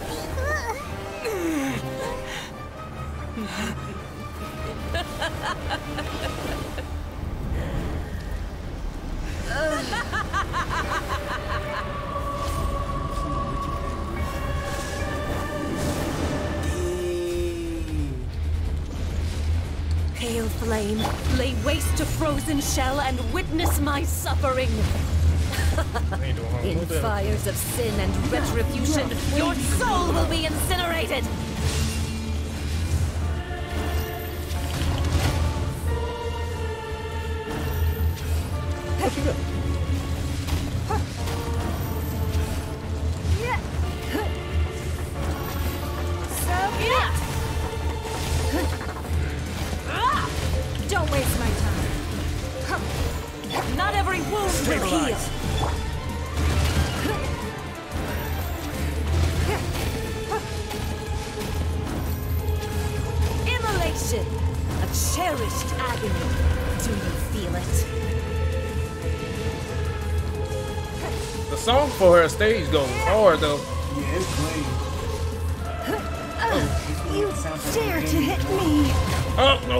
Pale flame, lay waste to frozen shell and witness my suffering. In fires of sin and retribution, your soul will be incinerated. What you got? Don't waste my time. Not every wound will heal. Immolation, a cherished agony. Do you feel it? The song for her stage goes hard though. Yeah, it's great. You dare to hit me! Oh, no.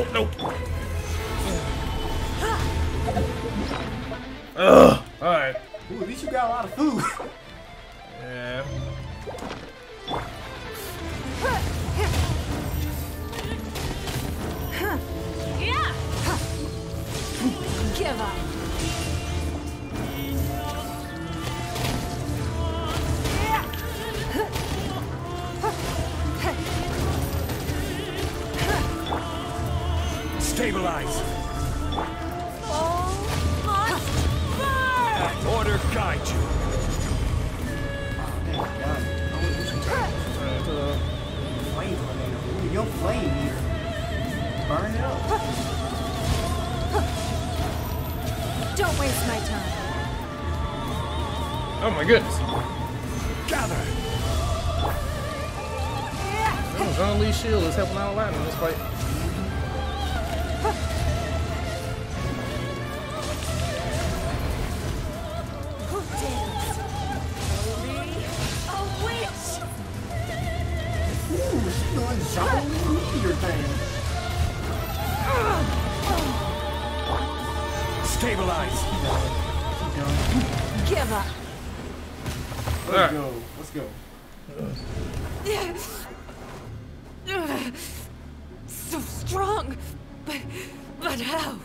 Ugh. Alright. Ooh, at least you got a lot of food. Yeah. Give up. Stabilize. All must burn! That order guide you. Your flame here. Burn it up. Don't waste my time. Oh my goodness. Gather. Oh, John Lee's shield is helping out a lot in this fight. Who dares? Only a witch! Ooh, she's doing Shogun meteor thing. Stabilize. Give up. Let's go. Let's go. So strong, but how?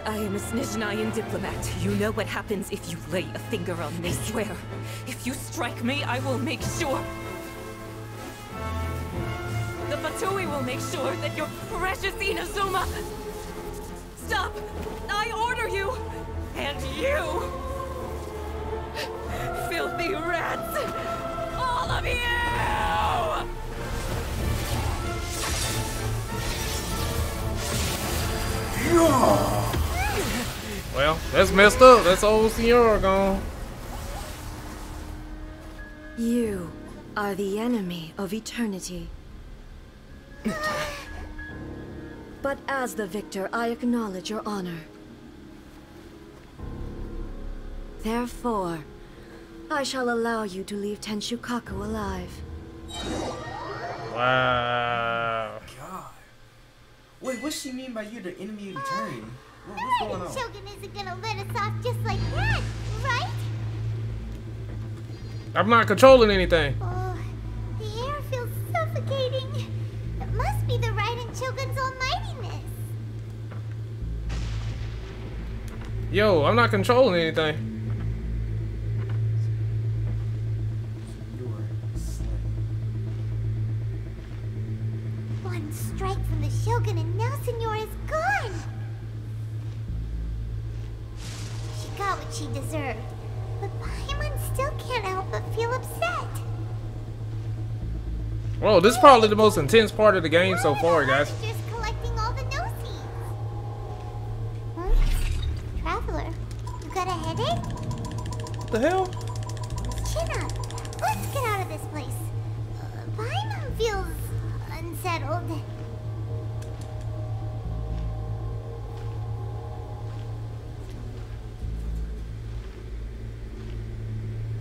I am a Snezhnayan diplomat. You know what happens if you lay a finger on me. I swear, if you strike me, I will make sure. The Fatui will make sure that your precious Inazuma... Stop! I order you! And you! Filthy rats! All of you! Well, that's messed up. That's old Signora gone. You are the enemy of eternity. But as the victor, I acknowledge your honor. Therefore, I shall allow you to leave Tenshukaku alive. Wow. God. Wait, what's she mean by you're the enemy of eternity? What's going on? Shogun isn't gonna let us off just like that, right? I'm not controlling anything. Oh, the air feels suffocating. It must be the Raiden Shogun's almightiness. Yo, I'm not controlling anything. One strike from the Shogun and now Signora's gone. She got what she deserved, but Paimon still can't help but feel upset. Whoa, this is probably the most intense part of the game so far, guys. Just collecting all the no-seeds. Huh? Traveler, you got a headache? The hell? Chin up. Let's get out of this place. Paimon feels unsettled.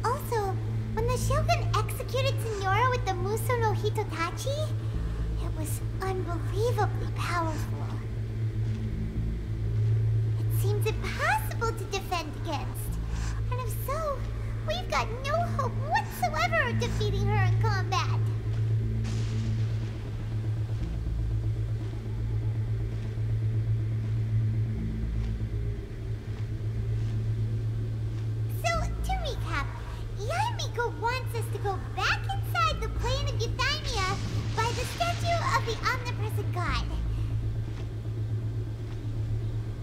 Also, when the Shogun executed Signora with the Muso no Hitotachi, it was unbelievably powerful. It seems impossible to defend against. And if so, we've got no hope whatsoever of defeating her in combat. So, to recap, Yaimiko wants us to go back inside the plane of Euthymia by the statue of the omnipresent god.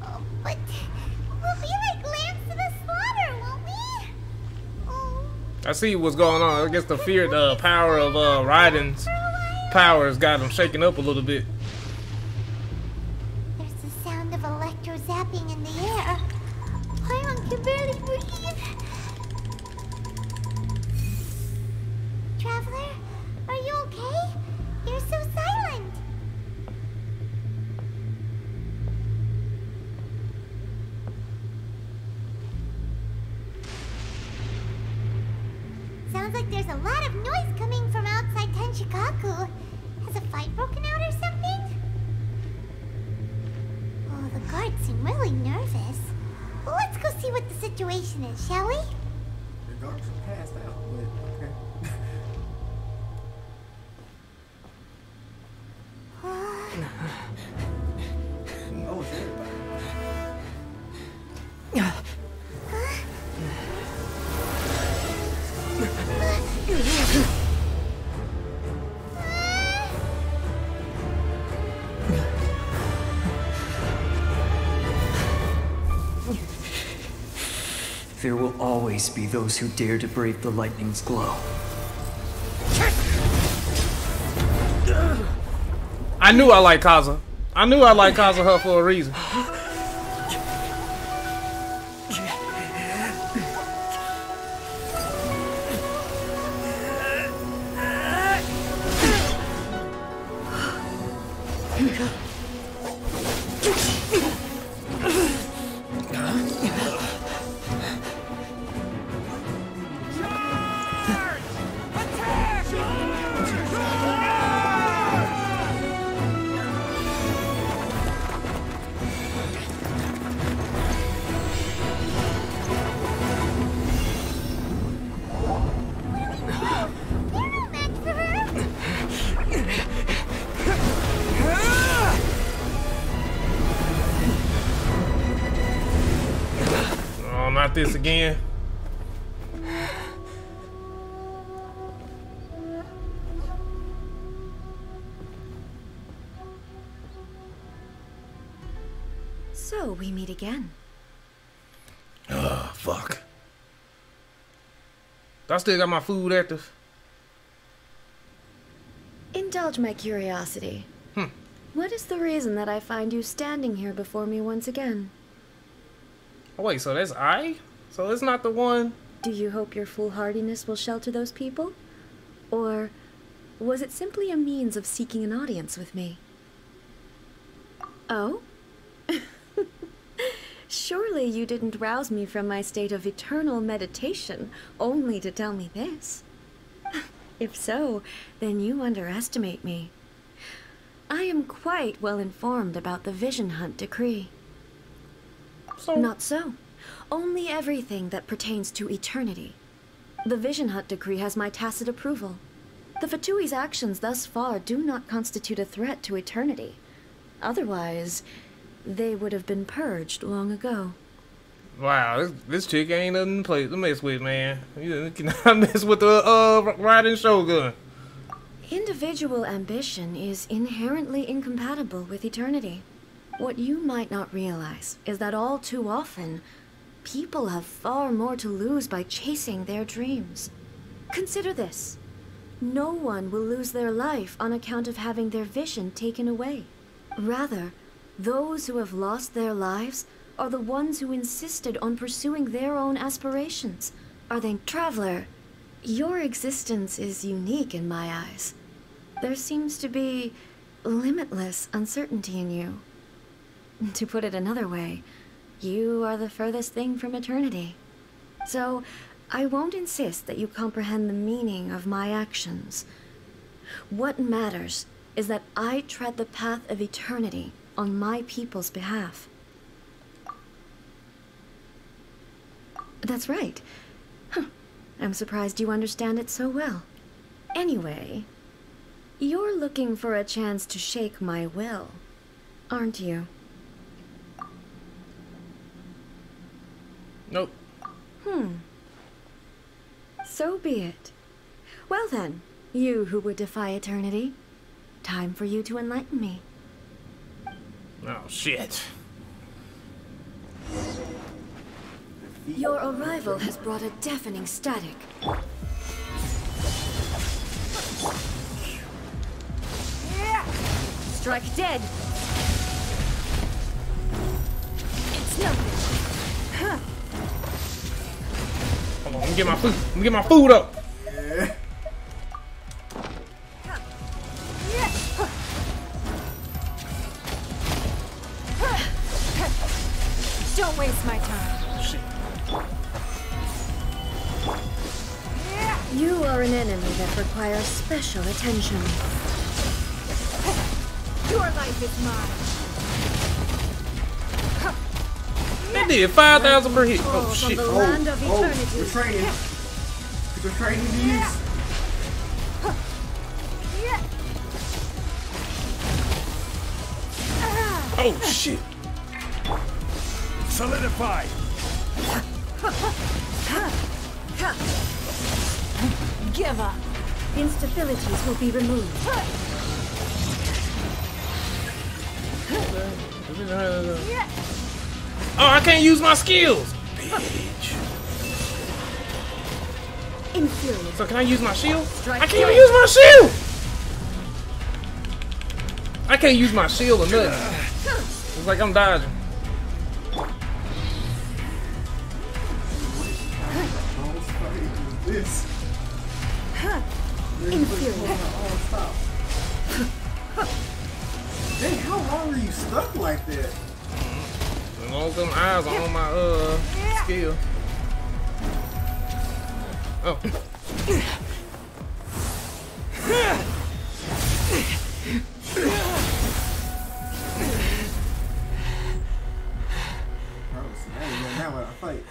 Oh, but we'll be like lambs to the slaughter, won't we? Oh. I see what's going on. I guess the power of Raiden's powers got him shaking up a little bit. There's the sound of electro zapping in the air. Paimon can barely breathe. Traveler, are you okay? You're so silent. Sounds like there's a lot of noise coming from outside Tenshikaku. Has a fight broken out or something? Oh, the guards seem really nervous. Well, let's go see what the situation is, shall we? The guards are passed out, but okay. Oh, it's everybody. There will always be those who dare to brave the lightning's glow. I knew I liked Kaza. I knew I liked Kazuha for a reason. Not this again. So we meet again. Oh, fuck. I still got my food active. Indulge my curiosity. What is the reason that I find you standing here before me once again? Oh, wait, so that's I? So it's not the one? Do you hope your foolhardiness will shelter those people? Or was it simply a means of seeking an audience with me? Oh? Surely you didn't rouse me from my state of eternal meditation only to tell me this. If so, then you underestimate me. I am quite well informed about the Vision Hunt decree. Not so. Only everything that pertains to eternity. The Vision Hunt decree has my tacit approval. The Fatui's actions thus far do not constitute a threat to eternity. Otherwise, they would have been purged long ago. Wow, this chick ain't nothing to mess with, man. You cannot mess with the Raiden Shogun. Individual ambition is inherently incompatible with eternity. What you might not realize is that all too often, people have far more to lose by chasing their dreams. Consider this. No one will lose their life on account of having their vision taken away. Rather, those who have lost their lives are the ones who insisted on pursuing their own aspirations. Are they? Traveler, your existence is unique in my eyes. There seems to be limitless uncertainty in you. To put it another way, you are the furthest thing from eternity. So, I won't insist that you comprehend the meaning of my actions. What matters is that I tread the path of eternity on my people's behalf. That's right. Huh. I'm surprised you understand it so well. Anyway, you're looking for a chance to shake my will, aren't you? Nope. So be it. Well then, you who would defy eternity, time for you to enlighten me. Oh, shit. Your arrival has brought a deafening static. Strike dead! It's nothing! Huh. Hold on, let me get my food. Let me get my food up. Yeah. Don't waste my time. Shit. You are an enemy that requires special attention. Your life is mine. They did 5,000 per hit. Oh shit. The land of eternity. We're training. We're training these. Oh shit. Solidify. Give up. Instabilities will be removed. Oh, I can't use my skills. Bitch. Inferior. So can I use my shield? I can't even use my shield. I can't use my shield or nothing. It's like I'm dodging. This. Inferior. Dang, how long are you stuck like that? As long as them eyes are on my skill. Oh. Now I fight.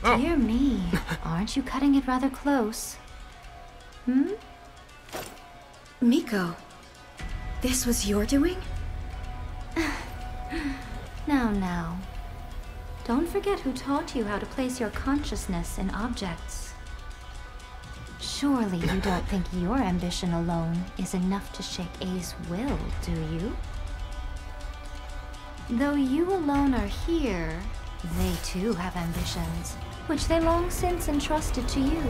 Oh. Dear me, aren't you cutting it rather close? Miko, this was your doing? Now. Don't forget who taught you how to place your consciousness in objects. Surely you don't think your ambition alone is enough to shake A's will, do you? Though you alone are here, they too have ambitions, which they long since entrusted to you.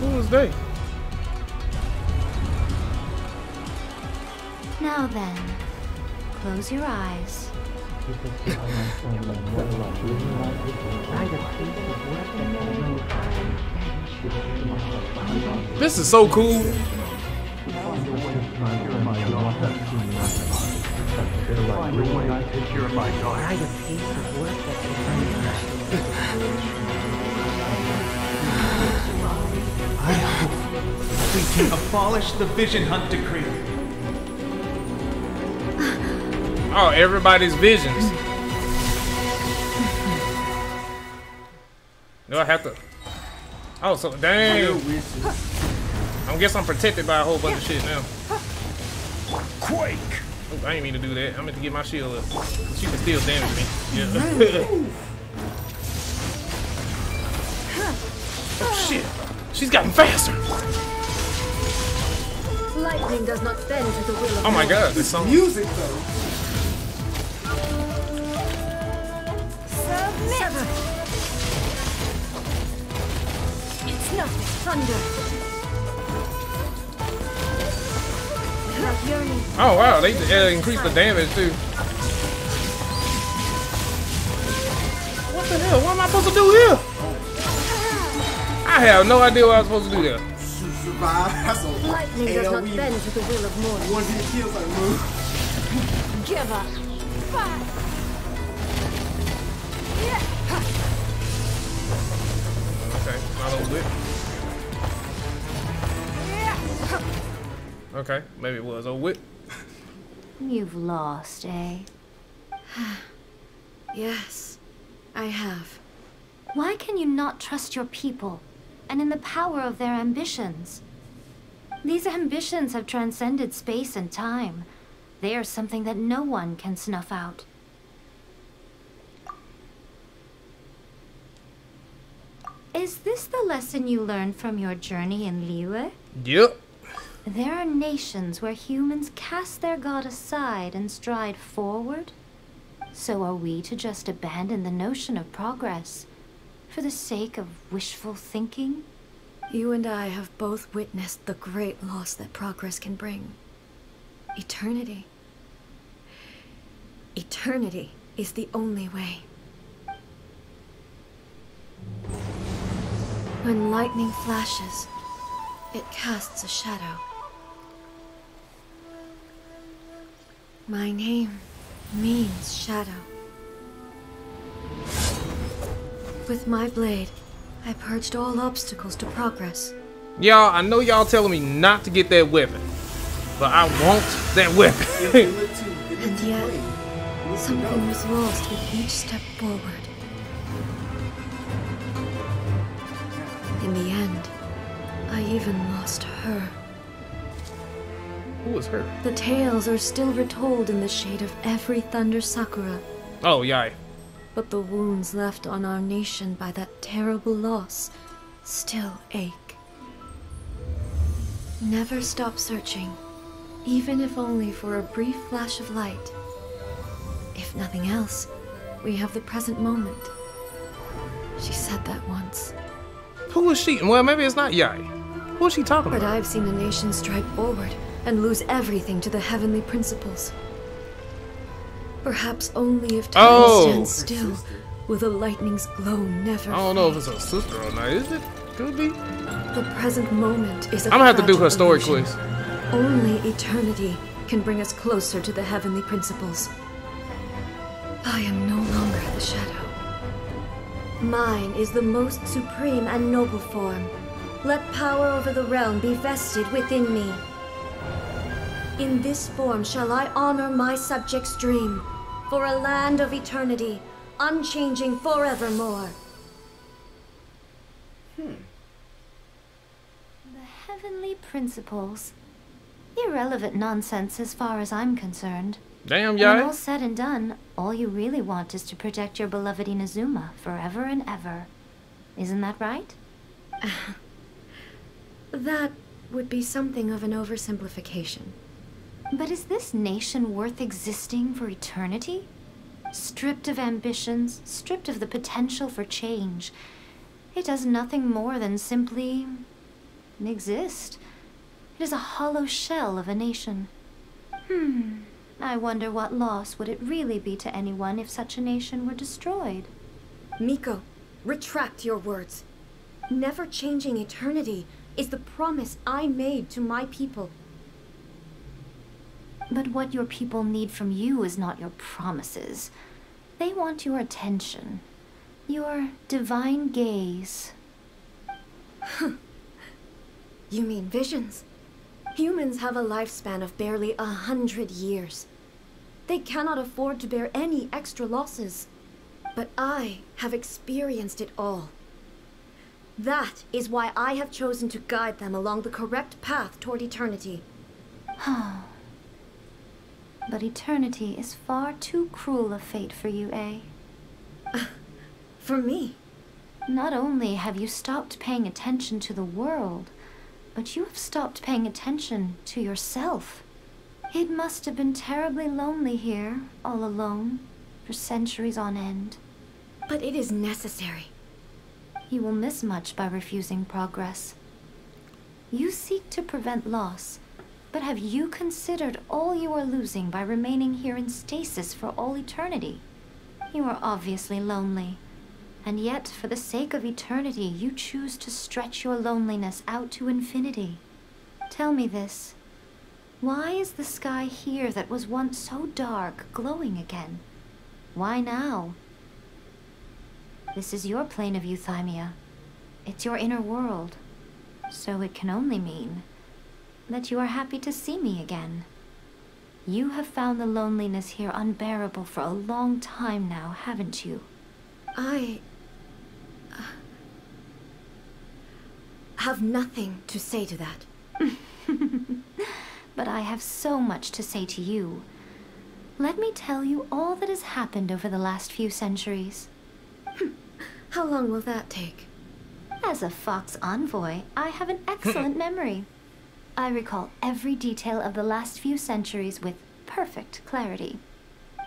Who was they? Now then, close your eyes. This is so cool. I hope we can abolish the Vision Hunt Decree. Oh, everybody's visions. Do I have to? Oh, so dang. I guess I'm protected by a whole bunch of shit now. Quake! Oh, I didn't mean to do that. I meant to get my shield up. She can still damage me. Yeah. Oh shit. She's gotten faster. Lightning does not bend to the will of Oh my god, this song. Music though. Submit! It's nothing. Thunder. Without yearning. Oh wow, they increased the damage too. What the hell? What am I supposed to do here? I have no idea what I'm supposed to do there. Survive. That's a Lightning does not bend to the will of mortals. One hit kills like move. Give up. Fight! Okay, my little whip. Okay, maybe it was a whip. You've lost, eh? Yes, I have. Why can you not trust your people and in the power of their ambitions? These ambitions have transcended space and time. They are something that no one can snuff out. Is this the lesson you learned from your journey in Liyue? Yep. There are nations where humans cast their god aside and stride forward. So are we to just abandon the notion of progress for the sake of wishful thinking? You and I have both witnessed the great loss that progress can bring. Eternity. Eternity is the only way. When lightning flashes, it casts a shadow. My name means shadow. With my blade, I purged all obstacles to progress. Y'all, I know y'all telling me not to get that weapon, but I want that weapon. And yet, something was lost with each step forward. In the end, I even lost her. Who was her? The tales are still retold in the shade of every Thunder Sakura. Oh, yay. But the wounds left on our nation by that terrible loss still ache. Never stop searching, even if only for a brief flash of light. If nothing else, we have the present moment. She said that once. Who is she? Well, maybe it's not Yai. Who is she talking But about? I've seen a nation stride forward and lose everything to the heavenly principles. Perhaps only if time stands still, will the lightning's glow never I don't know if it's her sister or not. Is it? Could be. The present moment is a I'm gonna have to do her fragile story illusion. quiz. Only eternity can bring us closer to the heavenly principles. I am no longer the shadow. Mine is the most supreme and noble form. Let power over the realm be vested within me. In this form shall I honor my subjects' dream, for a land of eternity, unchanging forevermore. The heavenly principles. Irrelevant nonsense as far as I'm concerned. Damn, When Yai. all said and done, all you really want is to protect your beloved Inazuma forever and ever. Isn't that right? That would be something of an oversimplification. But is this nation worth existing for eternity? Stripped of ambitions, stripped of the potential for change. It does nothing more than simply exist. It is a hollow shell of a nation. I wonder what loss would it really be to anyone if such a nation were destroyed. Miko, retract your words. Never changing eternity is the promise I made to my people. But what your people need from you is not your promises. They want your attention. Your divine gaze. You mean visions? Humans have a lifespan of barely 100 years. They cannot afford to bear any extra losses. But I have experienced it all. That is why I have chosen to guide them along the correct path toward eternity. But eternity is far too cruel a fate for you, eh? For me? Not only have you stopped paying attention to the world, but you have stopped paying attention to yourself. It must have been terribly lonely here, all alone, for centuries on end. But it is necessary. You will miss much by refusing progress. You seek to prevent loss, but have you considered all you are losing by remaining here in stasis for all eternity? You are obviously lonely, and yet for the sake of eternity you choose to stretch your loneliness out to infinity. Tell me this. Why is the sky here that was once so dark glowing again? Why now? This is your plane of euthymia. It's your inner world. So it can only mean that you are happy to see me again. You have found the loneliness here unbearable for a long time now, haven't you? I have nothing to say to that. But I have so much to say to you. Let me tell you all that has happened over the last few centuries. How long will that take? As a Fox envoy, I have an excellent memory. I recall every detail of the last few centuries with perfect clarity.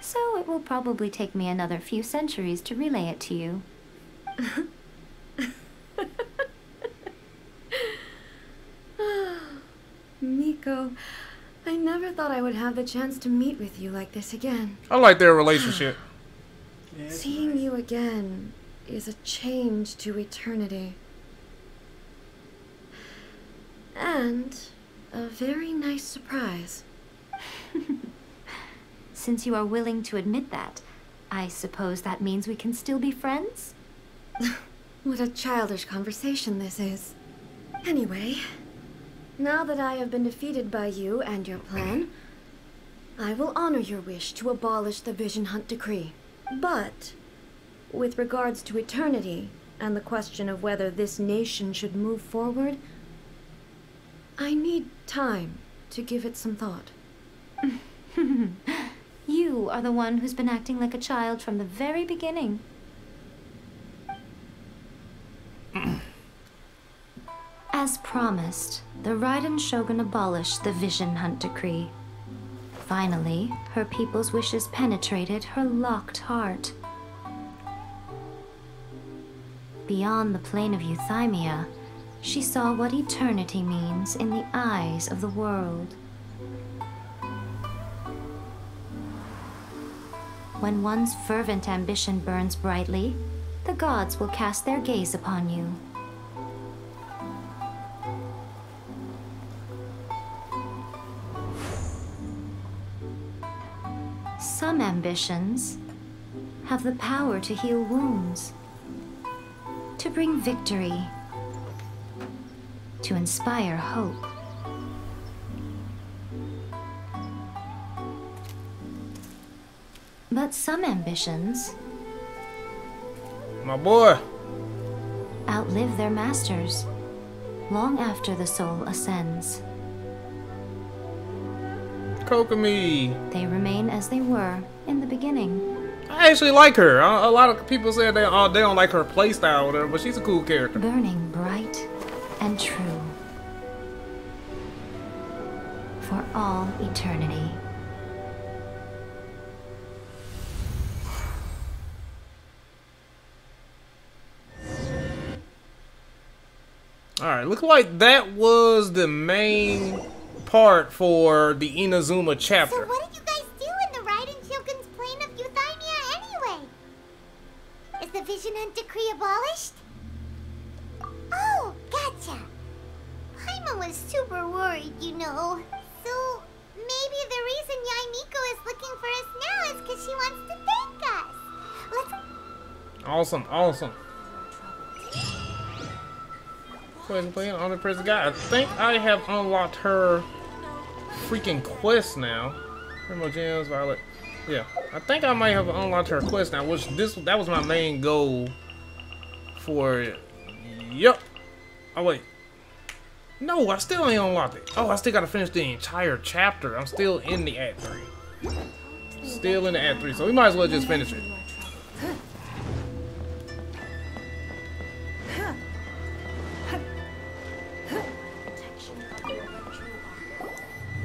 So it will probably take me another few centuries to relay it to you. Miko, I never thought I would have the chance to meet with you like this again. I like their relationship. Seeing you again is a change to eternity. And a very nice surprise. Since you are willing to admit that, I suppose that means we can still be friends? What a childish conversation this is. Anyway, now that I have been defeated by you and your plan, I will honor your wish to abolish the Vision Hunt Decree. But, with regards to eternity and the question of whether this nation should move forward, I need time to give it some thought. You are the one who's been acting like a child from the very beginning. As promised, the Raiden Shogun abolished the Vision Hunt Decree. Finally, her people's wishes penetrated her locked heart. Beyond the plane of euthymia, she saw what eternity means in the eyes of the world. When one's fervent ambition burns brightly, the gods will cast their gaze upon you. Some ambitions have the power to heal wounds, to bring victory, to inspire hope. But some ambitions, my boy, outlive their masters long after the soul ascends. Kokomi. They remain as they were in the beginning. I actually like her. A lot of people say they don't like her playstyle or whatever, but she's a cool character. Burning bright and true for all eternity. Alright, look like that was the main part for the Inazuma chapter. So what did you guys do in the Raiden Shogun's plane of euthymia anyway? Is the Vision Hunt Decree abolished? Oh, gotcha. Paimon was super worried, you know. So maybe the reason Yaimiko is looking for us now is because she wants to thank us. Let's... Awesome, awesome. Playing on the prison guy. I think I have unlocked her freaking quest now. Primo Gems, Violet. Yeah, I think I might have unlocked her quest now, which that was my main goal for it. Yep. Oh wait. No, I still ain't unlocked it. Oh, I still gotta finish the entire chapter. I'm still in the Act 3. Still in the Act 3, so we might as well just finish it.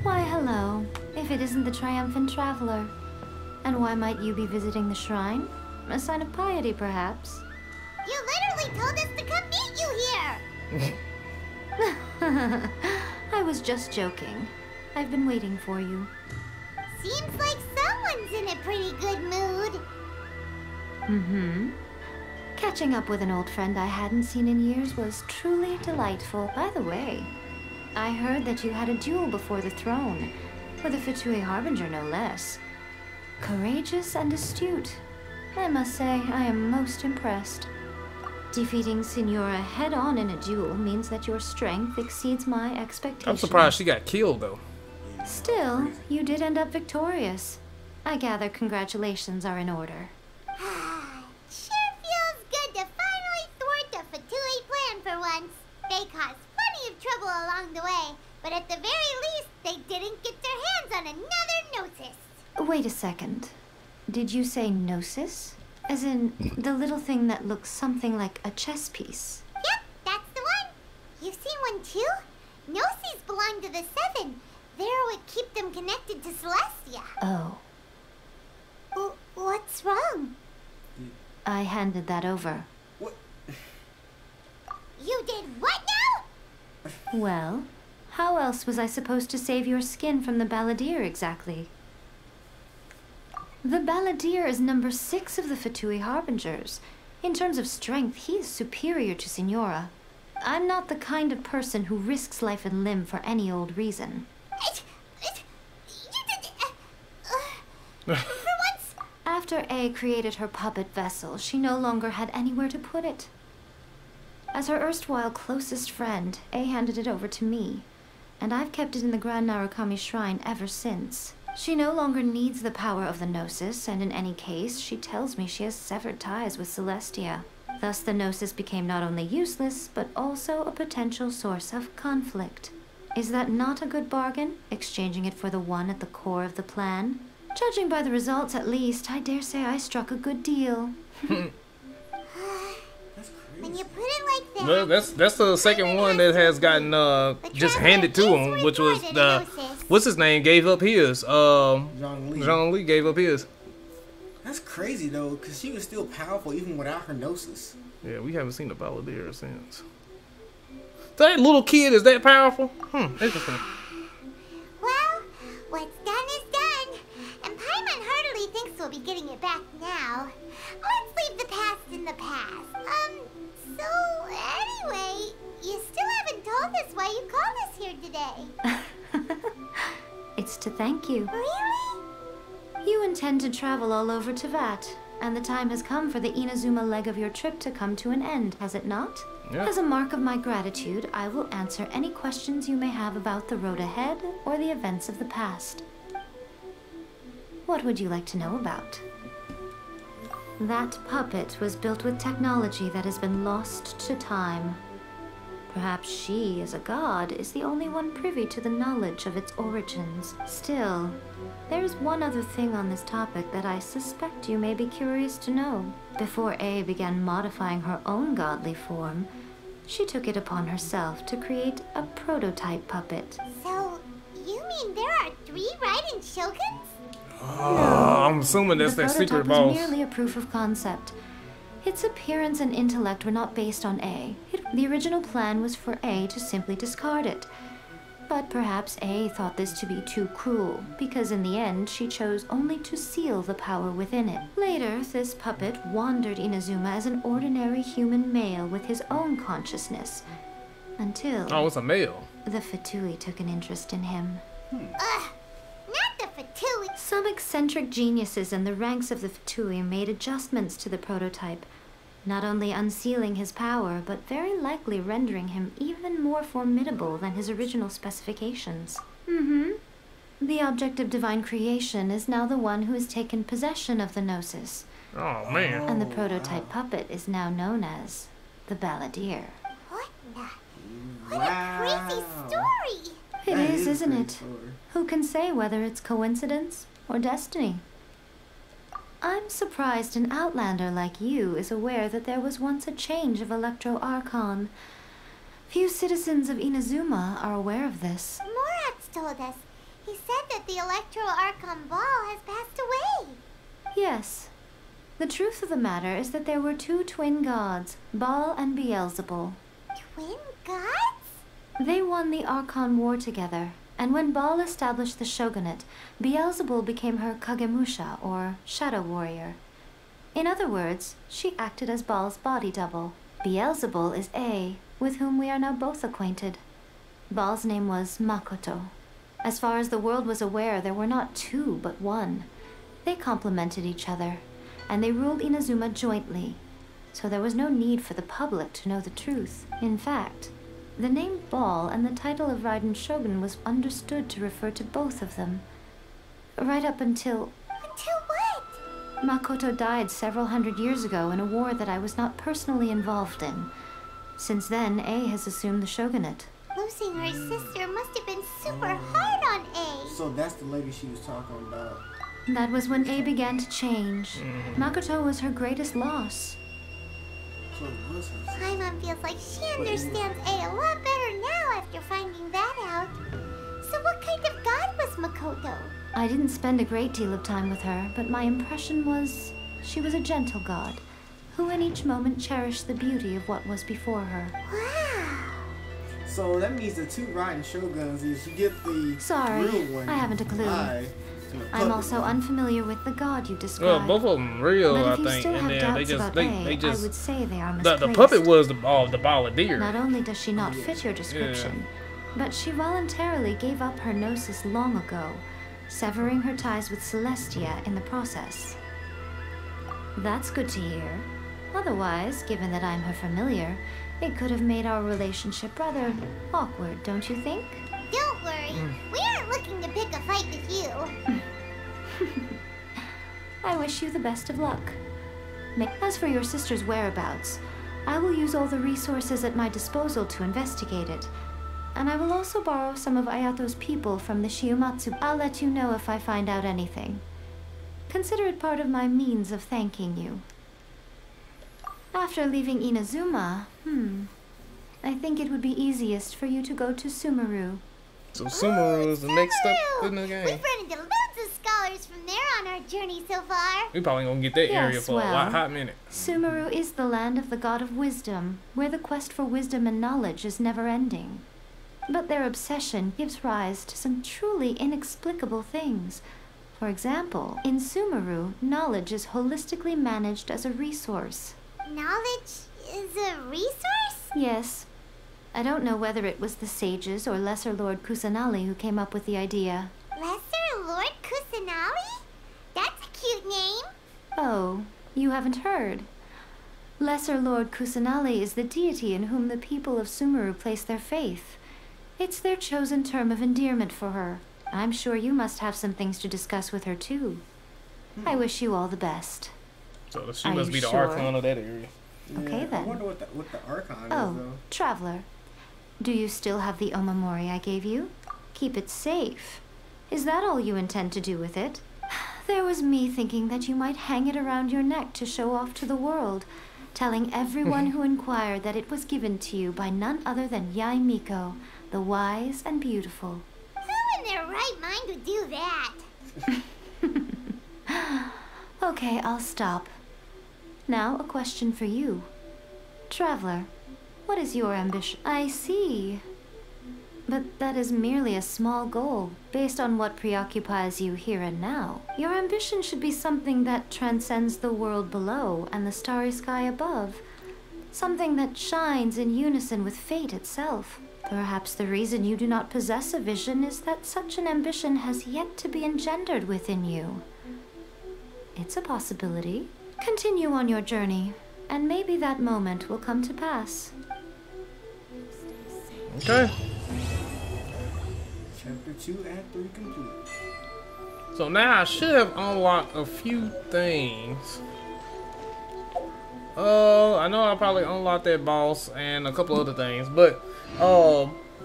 Why, hello. If it isn't the triumphant traveler. And why might you be visiting the shrine? A sign of piety, perhaps? You literally told us to come meet you here! I was just joking. I've been waiting for you. Seems like someone's in a pretty good mood. Mm-hmm. Catching up with an old friend I hadn't seen in years was truly delightful. By the way, I heard that you had a duel before the throne, with a Fatui Harbinger no less. Courageous and astute. I must say, I am most impressed. Defeating Signora head-on in a duel means that your strength exceeds my expectations. I'm surprised she got killed, though. Still, you did end up victorious. I gather congratulations are in order. Sure feels good to finally thwart the Fatui plan for once. They caused plenty of trouble along the way, but at the very least, they didn't get their hands on another Gnosis. Wait a second. Did you say Gnosis? As in, the little thing that looks something like a chess piece? Yep, that's the one. You've seen one too? Gnosis belong to the Seven. They're what keep them connected to Celestia. Oh. What's wrong? I handed that over. What? You did what now? Well, how else was I supposed to save your skin from the Balladeer exactly? The Balladeer is number 6 of the Fatui Harbingers. In terms of strength, he is superior to Signora. I'm not the kind of person who risks life and limb for any old reason. For once. After A created her puppet vessel, she no longer had anywhere to put it. As her erstwhile closest friend, A handed it over to me, and I've kept it in the Grand Narukami Shrine ever since. She no longer needs the power of the Gnosis, and in any case, she tells me she has severed ties with Celestia. Thus, the Gnosis became not only useless, but also a potential source of conflict. Is that not a good bargain, exchanging it for the one at the core of the plan? Judging by the results, at least, I dare say I struck a good deal. When you put it like that... Well, that's the second one that has gotten just handed to him, which was what's his name gave up his. Zhang Li gave up his. That's crazy though, because she was still powerful even without her Gnosis. Yeah, we haven't seen the Balladeer since. That little kid is that powerful? Interesting. Well, what's done is done. And Paimon heartily thinks we'll be getting it back now. Let's leave the past in the past. So, anyway, you still haven't told us why you called us here today. It's to thank you. Really? You intend to travel all over Teyvat, and the time has come for the Inazuma leg of your trip to come to an end, has it not? Yeah. As a mark of my gratitude, I will answer any questions you may have about the road ahead or the events of the past. What would you like to know about? That puppet was built with technology that has been lost to time. Perhaps she, as a god, is the only one privy to the knowledge of its origins. Still, there's one other thing on this topic that I suspect you may be curious to know. Before A began modifying her own godly form, she took it upon herself to create a prototype puppet. So, you mean there are 3 Raiden Shoguns? I'm assuming that's that secret The prototype boss. was merely a proof of concept. Its appearance and intellect were not based on A. The original plan was for A to simply discard it. But perhaps A thought this to be too cruel, because in the end she chose only to seal the power within it. Later, this puppet wandered Inazuma as an ordinary human male with his own consciousness. Until... Oh, it's a male. The Fatui took an interest in him. Not the Fatui. Some eccentric geniuses in the ranks of the Fatui made adjustments to the prototype, not only unsealing his power, but very likely rendering him even more formidable than his original specifications. The object of divine creation is now the one who has taken possession of the Gnosis. Oh, man. And the prototype puppet is now known as the Balladeer. What a crazy story! It is, isn't it? Who can say whether it's coincidence or destiny. I'm surprised an outlander like you is aware that there was once a change of Electro Archon. Few citizens of Inazuma are aware of this. Morat's told us. He said that the Electro Archon Ball has passed away. Yes. The truth of the matter is that there were two twin gods, Baal and Beelzebul. Twin gods? They won the Archon War together, and when Baal established the shogunate, Beelzebul became her Kagemusha, or shadow warrior. In other words, she acted as Baal's body double. Beelzebul is A, with whom we are now both acquainted. Baal's name was Makoto. As far as the world was aware, there were not two, but one. They complemented each other, and they ruled Inazuma jointly, so there was no need for the public to know the truth. In fact, the name Baal and the title of Raiden Shogun was understood to refer to both of them. Right up until... Until what? Makoto died several hundred years ago in a war that I was not personally involved in. Since then, A has assumed the shogunate. Losing her sister must have been super hard on A. So that's the lady she was talking about. That was when A began to change. Makoto was her greatest loss. So it was her sister. Paimon feels like she understands A a lot better now after finding that out. So what kind of god was Makoto? I didn't spend a great deal of time with her, but my impression was she was a gentle god, who in each moment cherished the beauty of what was before her. Wow. So that means the two Raiden Shoguns is you get the Sorry, real one. I haven't a clue. I'm also unfamiliar with the god you described. Well, both of them real, but I if you think, still and have then doubts they just about they A, just I would say they are misplaced. the puppet was the balladeer. Not only does she not fit your description, but she voluntarily gave up her gnosis long ago, severing her ties with Celestia in the process. That's good to hear. Otherwise, given that I'm her familiar, it could have made our relationship rather awkward, don't you think? Don't worry, we aren't looking to pick a fight with you. I wish you the best of luck. As for your sister's whereabouts, I will use all the resources at my disposal to investigate it. And I will also borrow some of Ayato's people from the Shiumatsu. I'll let you know if I find out anything. Consider it part of my means of thanking you. After leaving Inazuma, I think it would be easiest for you to go to Sumeru. So Sumeru is the next step in the game. We've run into loads of scholars from there on our journey so far. We probably gonna get that area for a hot minute. Sumeru is the land of the god of wisdom, where the quest for wisdom and knowledge is never ending. But their obsession gives rise to some truly inexplicable things. For example, in Sumeru, knowledge is holistically managed as a resource. Knowledge is a resource? Yes. I don't know whether it was the sages or Lesser Lord Kusanali who came up with the idea. Lesser Lord Kusanali? That's a cute name. Oh, you haven't heard. Lesser Lord Kusanali is the deity in whom the people of Sumeru place their faith. It's their chosen term of endearment for her. I'm sure you must have some things to discuss with her too. I wish you all the best. So she must be the Archon of that area. Okay then. I wonder what the Archon is, Oh, though. Traveler. Do you still have the Omamori I gave you? Keep it safe. Is that all you intend to do with it? There was me thinking that you might hang it around your neck to show off to the world, telling everyone who inquired that it was given to you by none other than Yai Miko, the wise and beautiful. Who in their right mind would do that? Okay, I'll stop. Now, a question for you. Traveler, what is your ambition? I see. But that is merely a small goal, based on what preoccupies you here and now. Your ambition should be something that transcends the world below and the starry sky above. Something that shines in unison with fate itself. Perhaps the reason you do not possess a vision is that such an ambition has yet to be engendered within you. It's a possibility. Continue on your journey, and maybe that moment will come to pass. Okay. Chapter 2, Act 3 complete. So now I should have unlocked a few things. I know I probably unlocked that boss and a couple other things, but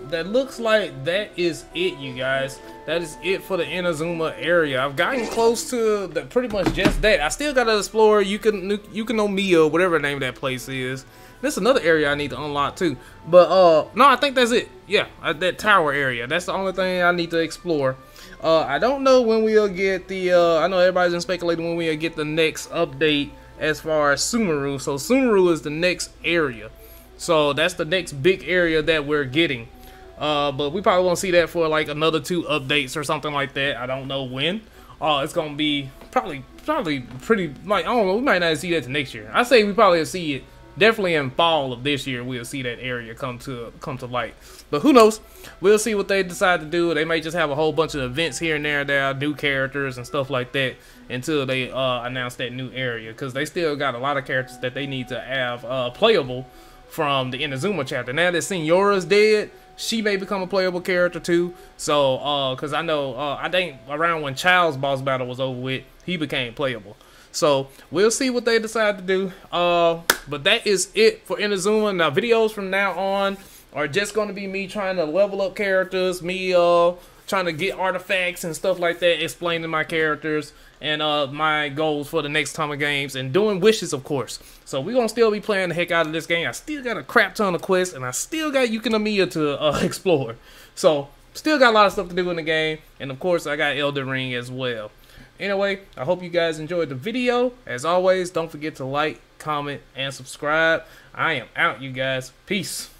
that looks like that is it, you guys. That is it for the Inazuma area. I've gotten close to pretty much just that. I still gotta explore Yukinomiya, whatever the name of that place is. There's another area I need to unlock too. But no, I think that's it. Yeah, that tower area. That's the only thing I need to explore. I don't know when we'll get the I know everybody's been speculating when we'll get the next update as far as Sumeru. So Sumeru is the next area. So that's the next big area that we're getting. But we probably won't see that for like another 2 updates or something like that. I don't know when. It's gonna be probably pretty, like, I don't know, we might not see that to next year. I say we probably will see it definitely in fall of this year. We'll see that area come to light. But who knows? We'll see what they decide to do. They may just have a whole bunch of events here and there, new characters and stuff like that until they announce that new area, because they still got a lot of characters that they need to have playable from the Inazuma chapter. Now that Signora's dead, she may become a playable character too. So, because I know, I think around when Child's boss battle was over with, he became playable. So, we'll see what they decide to do. But that is it for Inazuma. Now, videos from now on are just going to be me trying to level up characters, me trying to get artifacts and stuff like that, explaining my characters, and my goals for the next time of games, and doing wishes, of course. So we're going to still be playing the heck out of this game. I still got a crap ton of quests, and I still got Yukinomiya to explore. So, still got a lot of stuff to do in the game, and of course, I got Elden Ring as well. Anyway, I hope you guys enjoyed the video. As always, don't forget to like, comment, and subscribe. I am out, you guys. Peace.